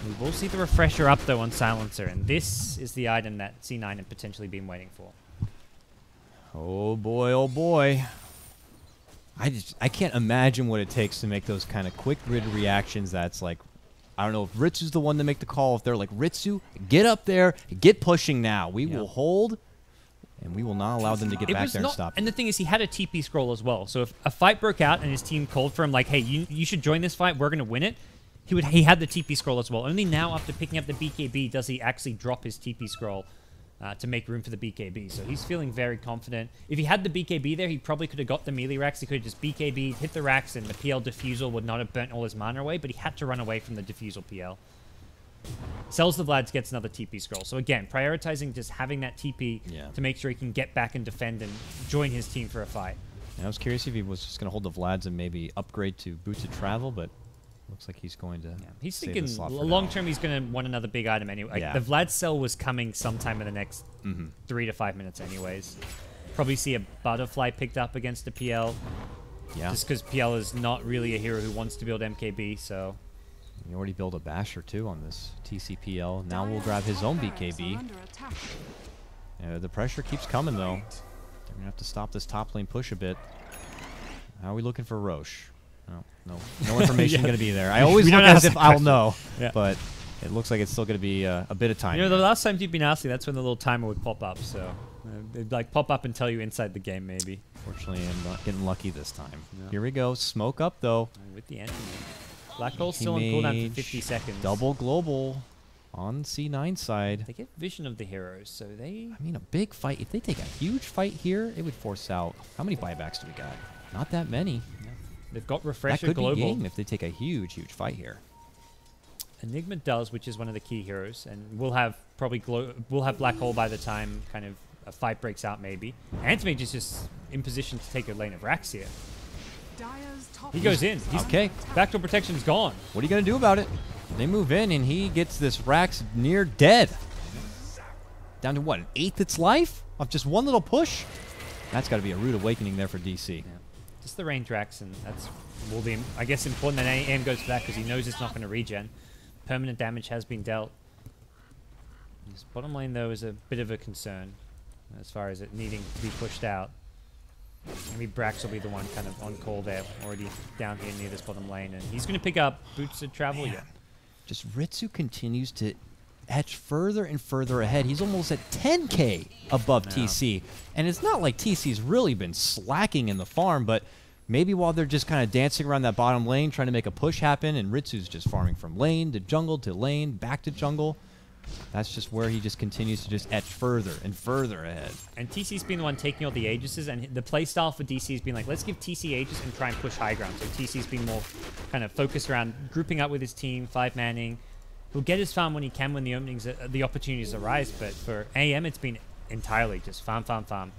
we will see the refresher up though on Silencer, and this is the item that C9 had potentially been waiting for. Oh boy, oh boy. I can't imagine what it takes to make those kind of quick grid reactions. That's like, I don't know if Ritsu's the one to make the call. If they're like, Ritsu, get up there, get pushing now. We will hold, and we will not allow them to get back there and stop. And the thing is, he had a TP scroll as well. So if a fight broke out and his team called for him, like, hey, you should join this fight, we're going to win it, he had the TP scroll as well. Only now, after picking up the BKB, does he actually drop his TP scroll to make room for the BKB. So he's feeling very confident. If he had the BKB there, he probably could have got the melee racks. He could have just BKB'd, hit the racks, and the PL defusal would not have burnt all his mana away, but he had to run away from the defusal PL. Sells the Vlads, gets another TP scroll. So again, prioritizing just having that TP to make sure he can get back and defend and join his team for a fight. I was curious if he was just going to hold the Vlads and maybe upgrade to Boots of Travel, but looks like he's going to. Yeah. He's thinking long term he's going to want another big item anyway. Like, the Vlad cell was coming sometime in the next 3 to 5 minutes anyways. Probably see a Butterfly picked up against the PL. Yeah. Just because PL is not really a hero who wants to build MKB, so. He already built a Basher too on this TCPL. Now we'll grab his own BKB. The pressure keeps coming though. They're going to have to stop this top lane push a bit. How are we looking for Roche? No information going to be there. I always look as if I'll know, but it looks like it's still going to be a bit of time. You know, the last time you've been asking, that's when the little timer would pop up. So they'd like pop up and tell you inside the game, maybe. Fortunately, I'm not getting lucky this time. Here we go. Smoke up though. With the anti. Black Hole's still on cooldown for 50 seconds. Double global on C9 side. They get vision of the heroes, so they... I mean, a big fight. If they take a huge fight here, it would force out... How many buybacks do we got? Not that many. Yeah. They've got Refresher Global. That could Global. be game if they take a huge fight here. Enigma does, which is one of the key heroes, and we'll have probably we'll have Black Hole by the time kind of a fight breaks out, maybe. Antimage is just in position to take a lane of Rax here. He goes in. He's okay. Backdoor protection's gone. What are you going to do about it? They move in, and he gets this Rax near dead. Down to what, an eighth its life? Of just one little push? That's got to be a rude awakening there for DC. Yeah. Just the range Rax, and that's will be, I guess, important that AM goes for that because he knows it's not going to regen. Permanent damage has been dealt. His bottom lane, though, is a bit of a concern as far as it needing to be pushed out. Maybe Brax will be the one kind of on call there, already down here near this bottom lane, and he's going to pick up Boots of Travel. Yeah. Just Ritsu continues to etch further and further ahead. He's almost at 10k above TC, and it's not like TC's really been slacking in the farm, but maybe while they're just kind of dancing around that bottom lane, trying to make a push happen, and Ritsu's just farming from lane to lane, back to jungle. That's just where he just continues to just etch further and further ahead. And TC's been the one taking all the Aegises, and the playstyle for DC's been like, let's give TC Aegis and try and push high ground. So TC's been more kind of focused around grouping up with his team, 5-manning. He'll get his farm when he can when the opportunities arise, but for AM it's been entirely just farm.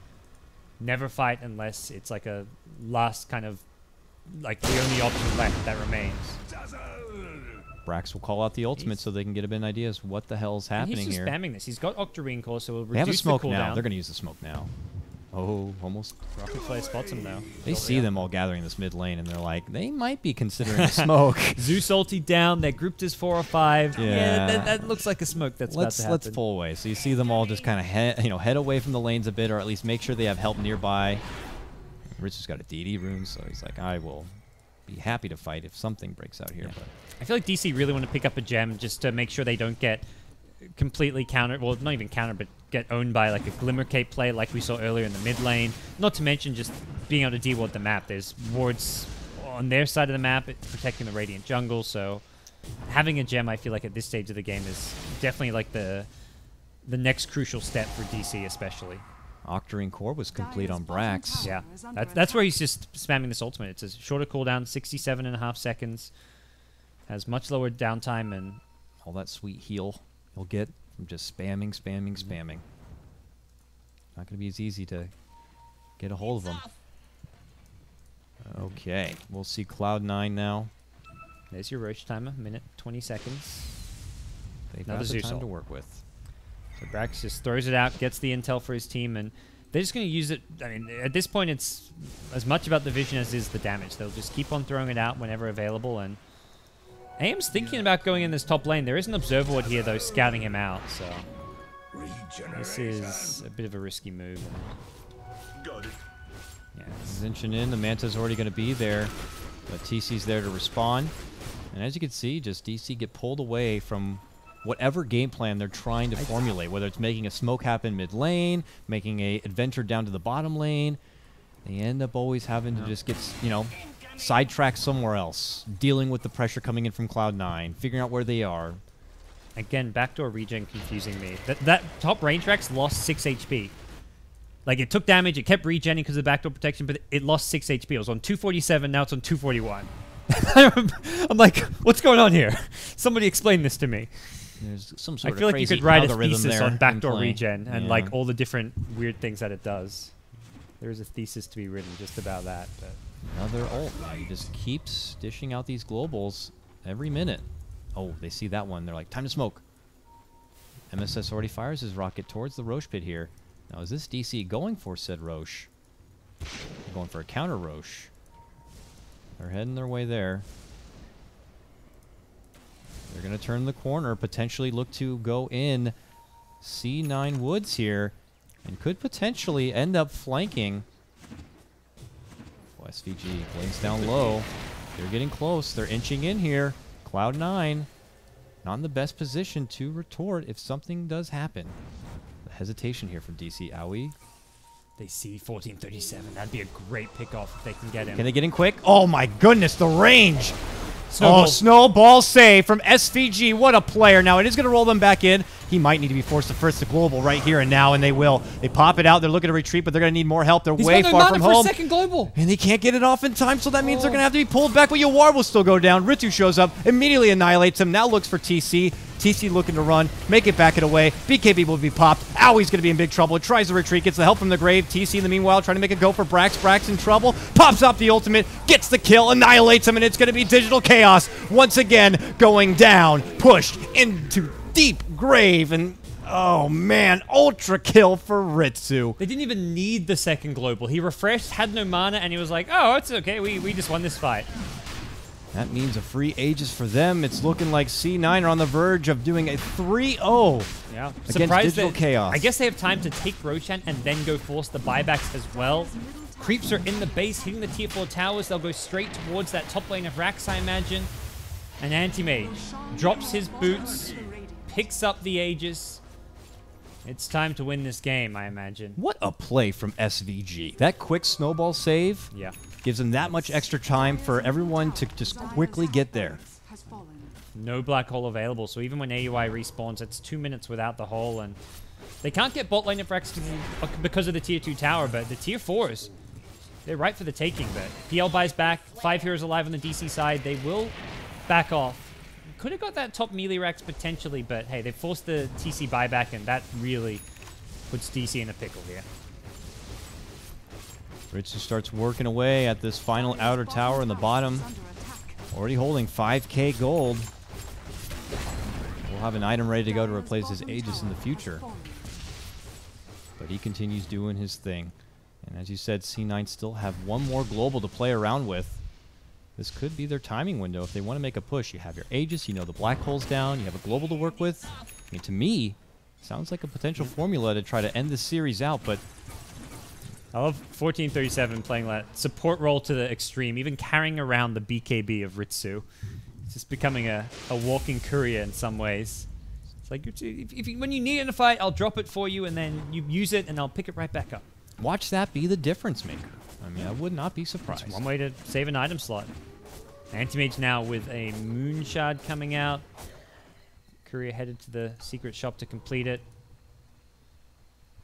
Never fight unless it's like a last kind of, like the only option left that remains. Brax will call out the ultimate so they can get a bit of an idea as what the hell's happening here. He's just spamming this. He's got Octarine Core, so it'll reduce they have a smoke the cooldown. now. They're going to use the smoke now. Oh, almost. Rocket Flare spots him, though. They see them all gathering this mid lane, and they're like, they might be considering a smoke. Zeus ulti down. They're grouped as 4 or 5. Yeah, that looks like a smoke that's about to happen. Let's pull away. So you see them all just kind of head away from the lanes a bit, or at least make sure they have help nearby. Richard's got a DD rune, so he's like, I will be happy to fight if something breaks out here. Yeah. But I feel like DC really want to pick up a gem just to make sure they don't get completely countered, well, not even countered, but get owned by like a Glimmer Cape play like we saw earlier in the mid lane. Not to mention just being able to de-ward the map. There's wards on their side of the map protecting the Radiant jungle, so having a gem, I feel like at this stage of the game is definitely like the next crucial step for DC especially. Octarine Core was complete on Brax. Yeah, that's where he's just spamming this ultimate. It's a shorter cooldown, 67.5 seconds. Has much lower downtime and all that sweet heal he'll get from just spamming. Not going to be as easy to get a hold of them. Okay, we'll see Cloud9 now. There's your Roach timer, minute 20 seconds. They've got the time to work with. So Brax just throws it out, gets the intel for his team, and they're just going to use it. I mean, at this point, it's as much about the vision as is the damage. They'll just keep on throwing it out whenever available, and AM's thinking about going in this top lane. There is an observer ward here, though, scouting him out, so this is a bit of a risky move. Yeah, Zinching in, the Manta's already going to be there, but TC's there to respond. And as you can see, just DC get pulled away from whatever game plan they're trying to formulate, whether it's making a smoke happen mid lane, making a adventure down to the bottom lane. They end up always having to just get, you know, sidetracked somewhere else, dealing with the pressure coming in from Cloud9, figuring out where they are. Again, backdoor regen confusing me. That top range Rex lost 6 HP. Like, it took damage, it kept regenning because of the backdoor protection, but it lost 6 HP. It was on 247, now it's on 241. I'm like, what's going on here? Somebody explain this to me. There's some sort I feel of like you crazy could write a algorithm thesis there on backdoor in play. regen and like all the different weird things that it does. There is a thesis to be written just about that. But another ult. Now he just keeps dishing out these globals every minute. Oh, they see that one. They're like, time to smoke. MSS already fires his rocket towards the Roche pit here. Now, is this DC going for said Roche? They're going for a counter Roche. They're heading their way there. They're going to turn the corner, potentially look to go in C9 Woods here, and could potentially end up flanking. Oh, SVG lanes down low. They're getting close. They're inching in here. Cloud9 not in the best position to retort if something does happen. The hesitation here from DC. Owie. they see 1437. That'd be a great pickoff if they can get him. Can they get in quick? Oh my goodness, the range. Snowball. Oh, snowball save from SVG. What a player. Now, it is going to roll them back in. He might need to be forced to first the global right here and now, and they will. They pop it out. They're looking to retreat, but they're going to need more help. They're way far from home. Second global. And they can't get it off in time, so that means they're going to have to be pulled back, but Yawar will still go down. Ritu shows up, immediately annihilates him, now looks for TC. TC looking to run, make it back and away. BKB will be popped. Owie's going to be in big trouble. It tries to retreat, gets the help from the grave. TC in the meanwhile trying to make a go for Brax. Brax in trouble. Pops off the ultimate, gets the kill, annihilates him, and it's going to be Digital Chaos once again going down. Pushed into deep grave, and oh man, ultra kill for Ritsu. They didn't even need the second global. He refreshed, had no mana, and he was like, oh, it's okay. We just won this fight. That means a free Aegis for them. It's looking like C9 are on the verge of doing a 3-0 yeah. against Digital Chaos. I guess they have time to take Roshan and then go force the buybacks as well. Creeps are in the base, hitting the tier 4 towers. They'll go straight towards that top lane of Rax, I imagine. And Anti-Mage drops his boots, picks up the Aegis. It's time to win this game, I imagine. What a play from SVG. That quick snowball save gives them that much extra time for everyone to just quickly get there. No black hole available, so even when AUI respawns, it's 2 minutes without the hole, and they can't get bot lane of Rex because of the tier 2 tower, but the tier 4s, they're right for the taking. But PL buys back, 5 heroes alive on the DC side. They will back off. Could have got that top melee Rex potentially, but hey, they forced the TC buyback, and that really puts DC in a pickle here. Ritsu starts working away at this final outer tower in the bottom. Already holding 5k gold. We'll have an item ready to go to replace his Aegis in the future. But he continues doing his thing. And as you said, C9 still have one more global to play around with. This could be their timing window if they want to make a push. You have your Aegis, you know the black hole's down, you have a global to work with. I mean, to me, sounds like a potential formula to try to end this series out, but I love 1437 playing that support role to the extreme, even carrying around the BKB of Ritsu. It's just becoming a walking courier in some ways. It's like, when you need it in a fight, I'll drop it for you, and then you use it, and I'll pick it right back up. watch that be the difference maker. I mean, I would not be surprised. It's one way to save an item slot. Anti-Mage now with a Moon Shard coming out. Courier headed to the secret shop to complete it.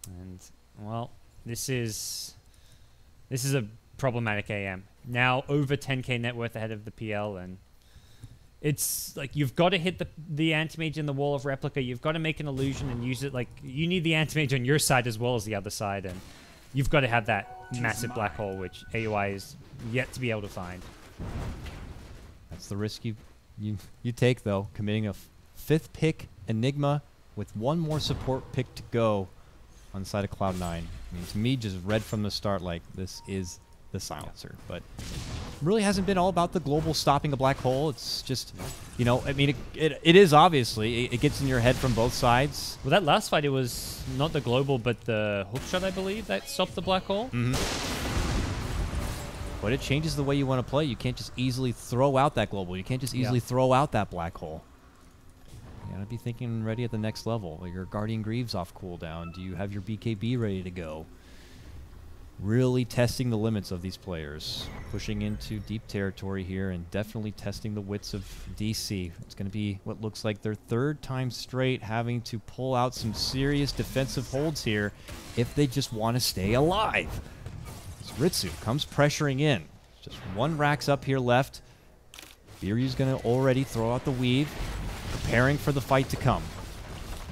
And, well, this is a problematic AM. Now over 10k net worth ahead of the PL, and It's like you've got to hit the anti-mage in the wall of replica. You've got to make an illusion and use it. Like, you need the anti-mage on your side as well as the other side, and you've got to have that massive black hole, which AUI is yet to be able to find. That's the risk you take, though, committing a 5th pick Enigma with one more support pick to go on the side of Cloud9. I mean, to me, just read from the start, like, this is the silencer. But really hasn't been all about the global stopping a black hole. It's just, you know, I mean, it is obviously. It gets in your head from both sides. Well, that last fight, it was not the global, but the hook shot, I believe, that stopped the black hole. Mm-hmm. But it changes the way you want to play. You can't just easily throw out that global. You can't just easily throw out that black hole. You gotta be thinking ready at the next level. Like, your Guardian Greaves off cooldown. Do you have your BKB ready to go? Really testing the limits of these players. Pushing into deep territory here and definitely testing the wits of DC. It's going to be what looks like their 3rd time straight having to pull out some serious defensive holds here if they just want to stay alive. Ritsu comes pressuring in. Just 1 Rax up here left. Biryu's going to already throw out the weave, preparing for the fight to come.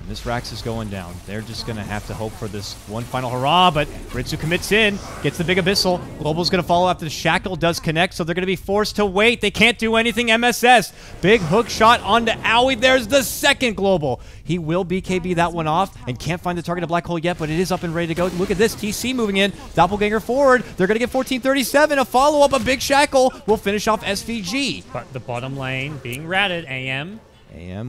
And this Rax is going down. They're just going to have to hope for this one final hurrah, but Ritsu commits in, gets the big Abyssal. Global's going to follow after the Shackle does connect, so they're going to be forced to wait. They can't do anything. MSS, big hook shot onto Owie. There's the 2nd Global. He will BKB that one off and can't find the target of black hole yet, but it is up and ready to go. Look at this, TC moving in. Doppelganger forward. They're going to get 1437. A follow-up, a big Shackle will finish off SVG. But the bottom lane being ratted, AM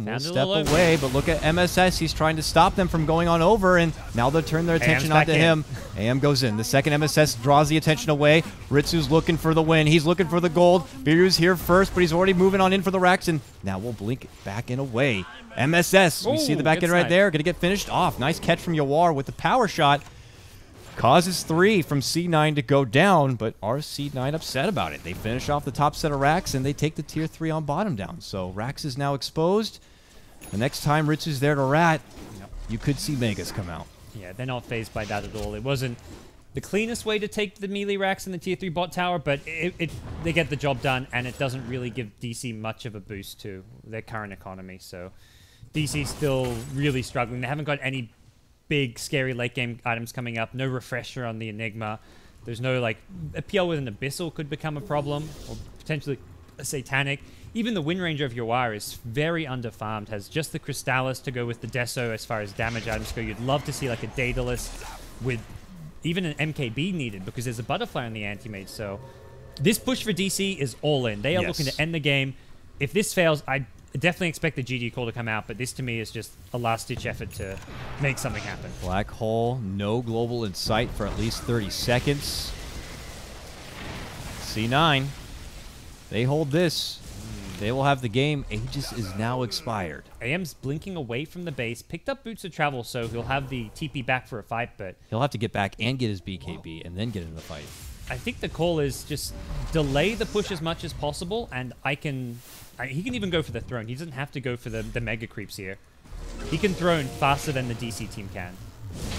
will step away, but look at MSS. He's trying to stop them from going on over, and now they'll turn their attention onto him. AM goes in. The 2nd MSS draws the attention away. Ritsu's looking for the win. He's looking for the gold. Biryu's here first, but he's already moving on in for the Rex, and now we'll blink back in away. MSS, we see the back end right there. Going to get finished off. Nice catch from Yawar with the power shot. Causes 3 from C9 to go down, but are C9 upset about it? They finish off the top set of Rax, and they take the tier 3 on bottom down. So Rax is now exposed. The next time Ritsu's there to rat, you could see Megas come out. Yeah, they're not phased by that at all. It wasn't the cleanest way to take the melee Rax in the tier 3 bot tower, but they get the job done, and it doesn't really give DC much of a boost to their current economy. So DC's still really struggling. They haven't got any big, scary late game items coming up. No refresher on the Enigma. There's no, like, a PL with an Abyssal could become a problem, or potentially a Satanic. Even the Wind Ranger of Yawar is very underfarmed, has just the Crystallis to go with the Deso as far as damage items go. You'd love to see, like, a Daedalus with even an MKB needed, because there's a Butterfly on the Anti-Mage. So this push for DC is all in. They are looking to end the game. If this fails, I definitely expect the GG call to come out, but this to me is just a last-ditch effort to make something happen. Black hole, no global in sight for at least 30 seconds. C9, they hold this. They will have the game. Aegis is now expired. AM's blinking away from the base, picked up Boots of Travel, so he'll have the TP back for a fight, but he'll have to get back and get his BKB and then get into the fight. I think the call is just delay the push as much as possible, and he can even go for the throne. He doesn't have to go for the mega creeps here. He can throne faster than the DC team can.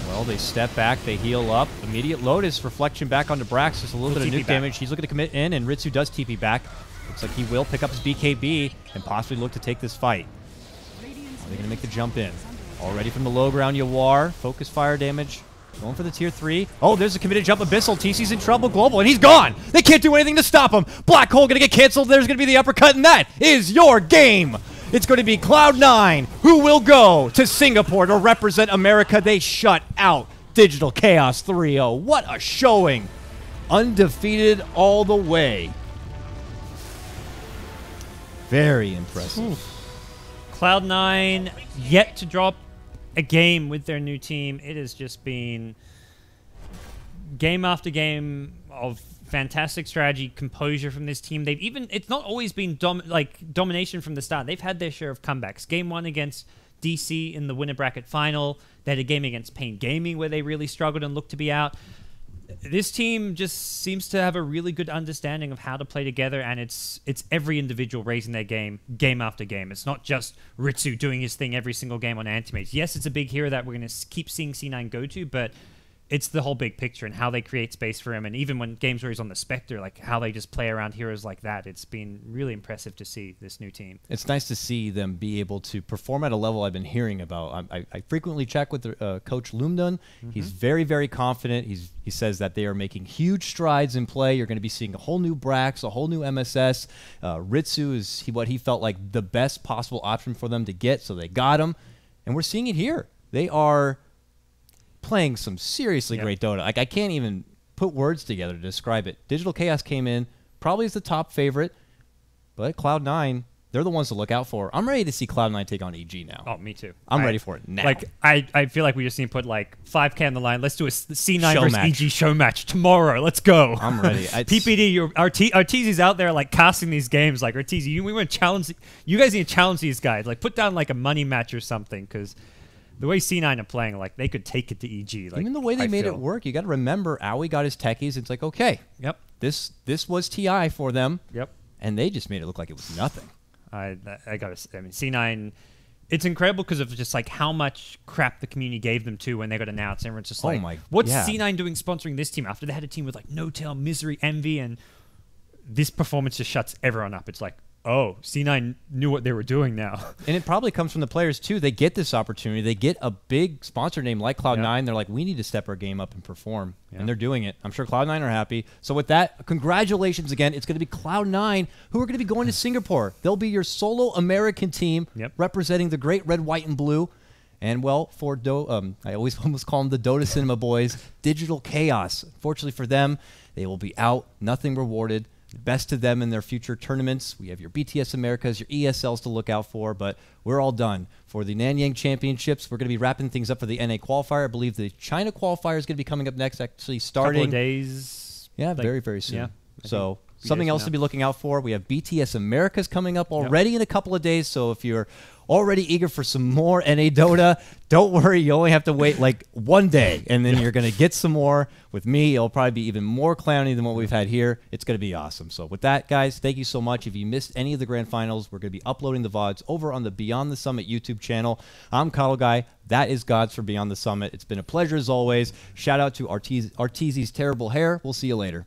Well, they step back, they heal up. Immediate Lotus, reflection back onto Brax. Just a little bit of nuke damage. He's looking to commit in, and Ritsu does TP back. Looks like he will pick up his BKB and possibly look to take this fight. Are they going to make the jump in? Already from the low ground, Yawar. Focus fire damage. Going for the tier 3. Oh, there's a committed jump. Abyssal. TC's in trouble. Global, and he's gone. They can't do anything to stop him. Black hole going to get canceled. There's going to be the uppercut, and that is your game. It's going to be Cloud9 who will go to Singapore to represent America. They shut out Digital Chaos 3-0. What a showing. Undefeated all the way. Very impressive. Cloud9 yet to drop a game with their new team. It has just been game after game of fantastic strategy, composure from this team. It's not always been domination from the start. They've had their share of comebacks. Game 1 against DC in the winner bracket final. They had a game against Pain Gaming where they really struggled and looked to be out. This team just seems to have a really good understanding of how to play together, and it's every individual raising their game after game. It's not just Ritsu doing his thing every single game on Anti-Mage. Yes, it's a big hero that we're going to keep seeing C9 go to, but it's the whole big picture and how they create space for him. And even when games where he's on the Spectre, like how they just play around heroes like that, it's been really impressive to see this new team. It's nice to see them be able to perform at a level I've been hearing about. I frequently check with Coach Lumdun. He's very, very confident. He says that they are making huge strides in play. You're going to be seeing a whole new Brax, a whole new MSS. Ritsu is what he felt like the best possible option for them to get, so they got him. And we're seeing it here. They are playing some seriously great Dota. Like, I can't even put words together to describe it. Digital Chaos came in probably as the top favorite, but Cloud9, they're the ones to look out for. I'm ready to see Cloud9 take on EG now. Oh, me too. I'm ready for it now. Like, I feel like we just need to put like 5K on the line. Let's do a C9 Show versus match. EG show match tomorrow. Let's go. I'm ready. PPD, Arteezy's out there like casting these games. Like, Arteezy, we want to challenge. You guys need to challenge these guys. Like, put down like a money match or something, because the way C9 are playing, like, they could take it to EG. Like, even the way they made it work, you got to remember, Owie got his techies. It's like, okay, this was TI for them. And they just made it look like it was nothing. I mean, C9, it's incredible because of just like how much crap the community gave them too when they got announced. Everyone's just like, what's C9 doing sponsoring this team after they had a team with like No Tail, Misery, Envy, and this performance just shuts everyone up. It's like, oh, C9 knew what they were doing now. And it probably comes from the players too. They get this opportunity. They get a big sponsor name like Cloud9. They're like, we need to step our game up and perform. And they're doing it. I'm sure Cloud9 are happy. So with that, congratulations again. It's going to be Cloud9 who are going to be going to Singapore. They'll be your solo American team representing the great red, white, and blue. And, well, for I always almost call them the Dota Cinema boys, Digital Chaos. Fortunately for them, they will be out, nothing rewarded. Best to them in their future tournaments. We have your BTS Americas, your ESLs to look out for, but we're all done. For the Nanyang Championships, we're going to be wrapping things up for the NA Qualifier. I believe the China Qualifier is going to be coming up next, actually starting. Couple of days. Yeah, like, very, very soon. Yeah, so something else to be looking out for. We have BTS Americas coming up already in a couple of days, so if you're already eager for some more NA Dota, don't worry, you only have to wait like one day, and then you're going to get some more. With me, it'll probably be even more clowny than what we've had here. It's going to be awesome. So with that, guys, thank you so much. If you missed any of the grand finals, we're going to be uploading the VODs over on the Beyond the Summit YouTube channel. I'm Kyle Guy. That is Gods for Beyond the Summit. It's been a pleasure as always. Shout out to Arteezy's terrible hair. We'll see you later.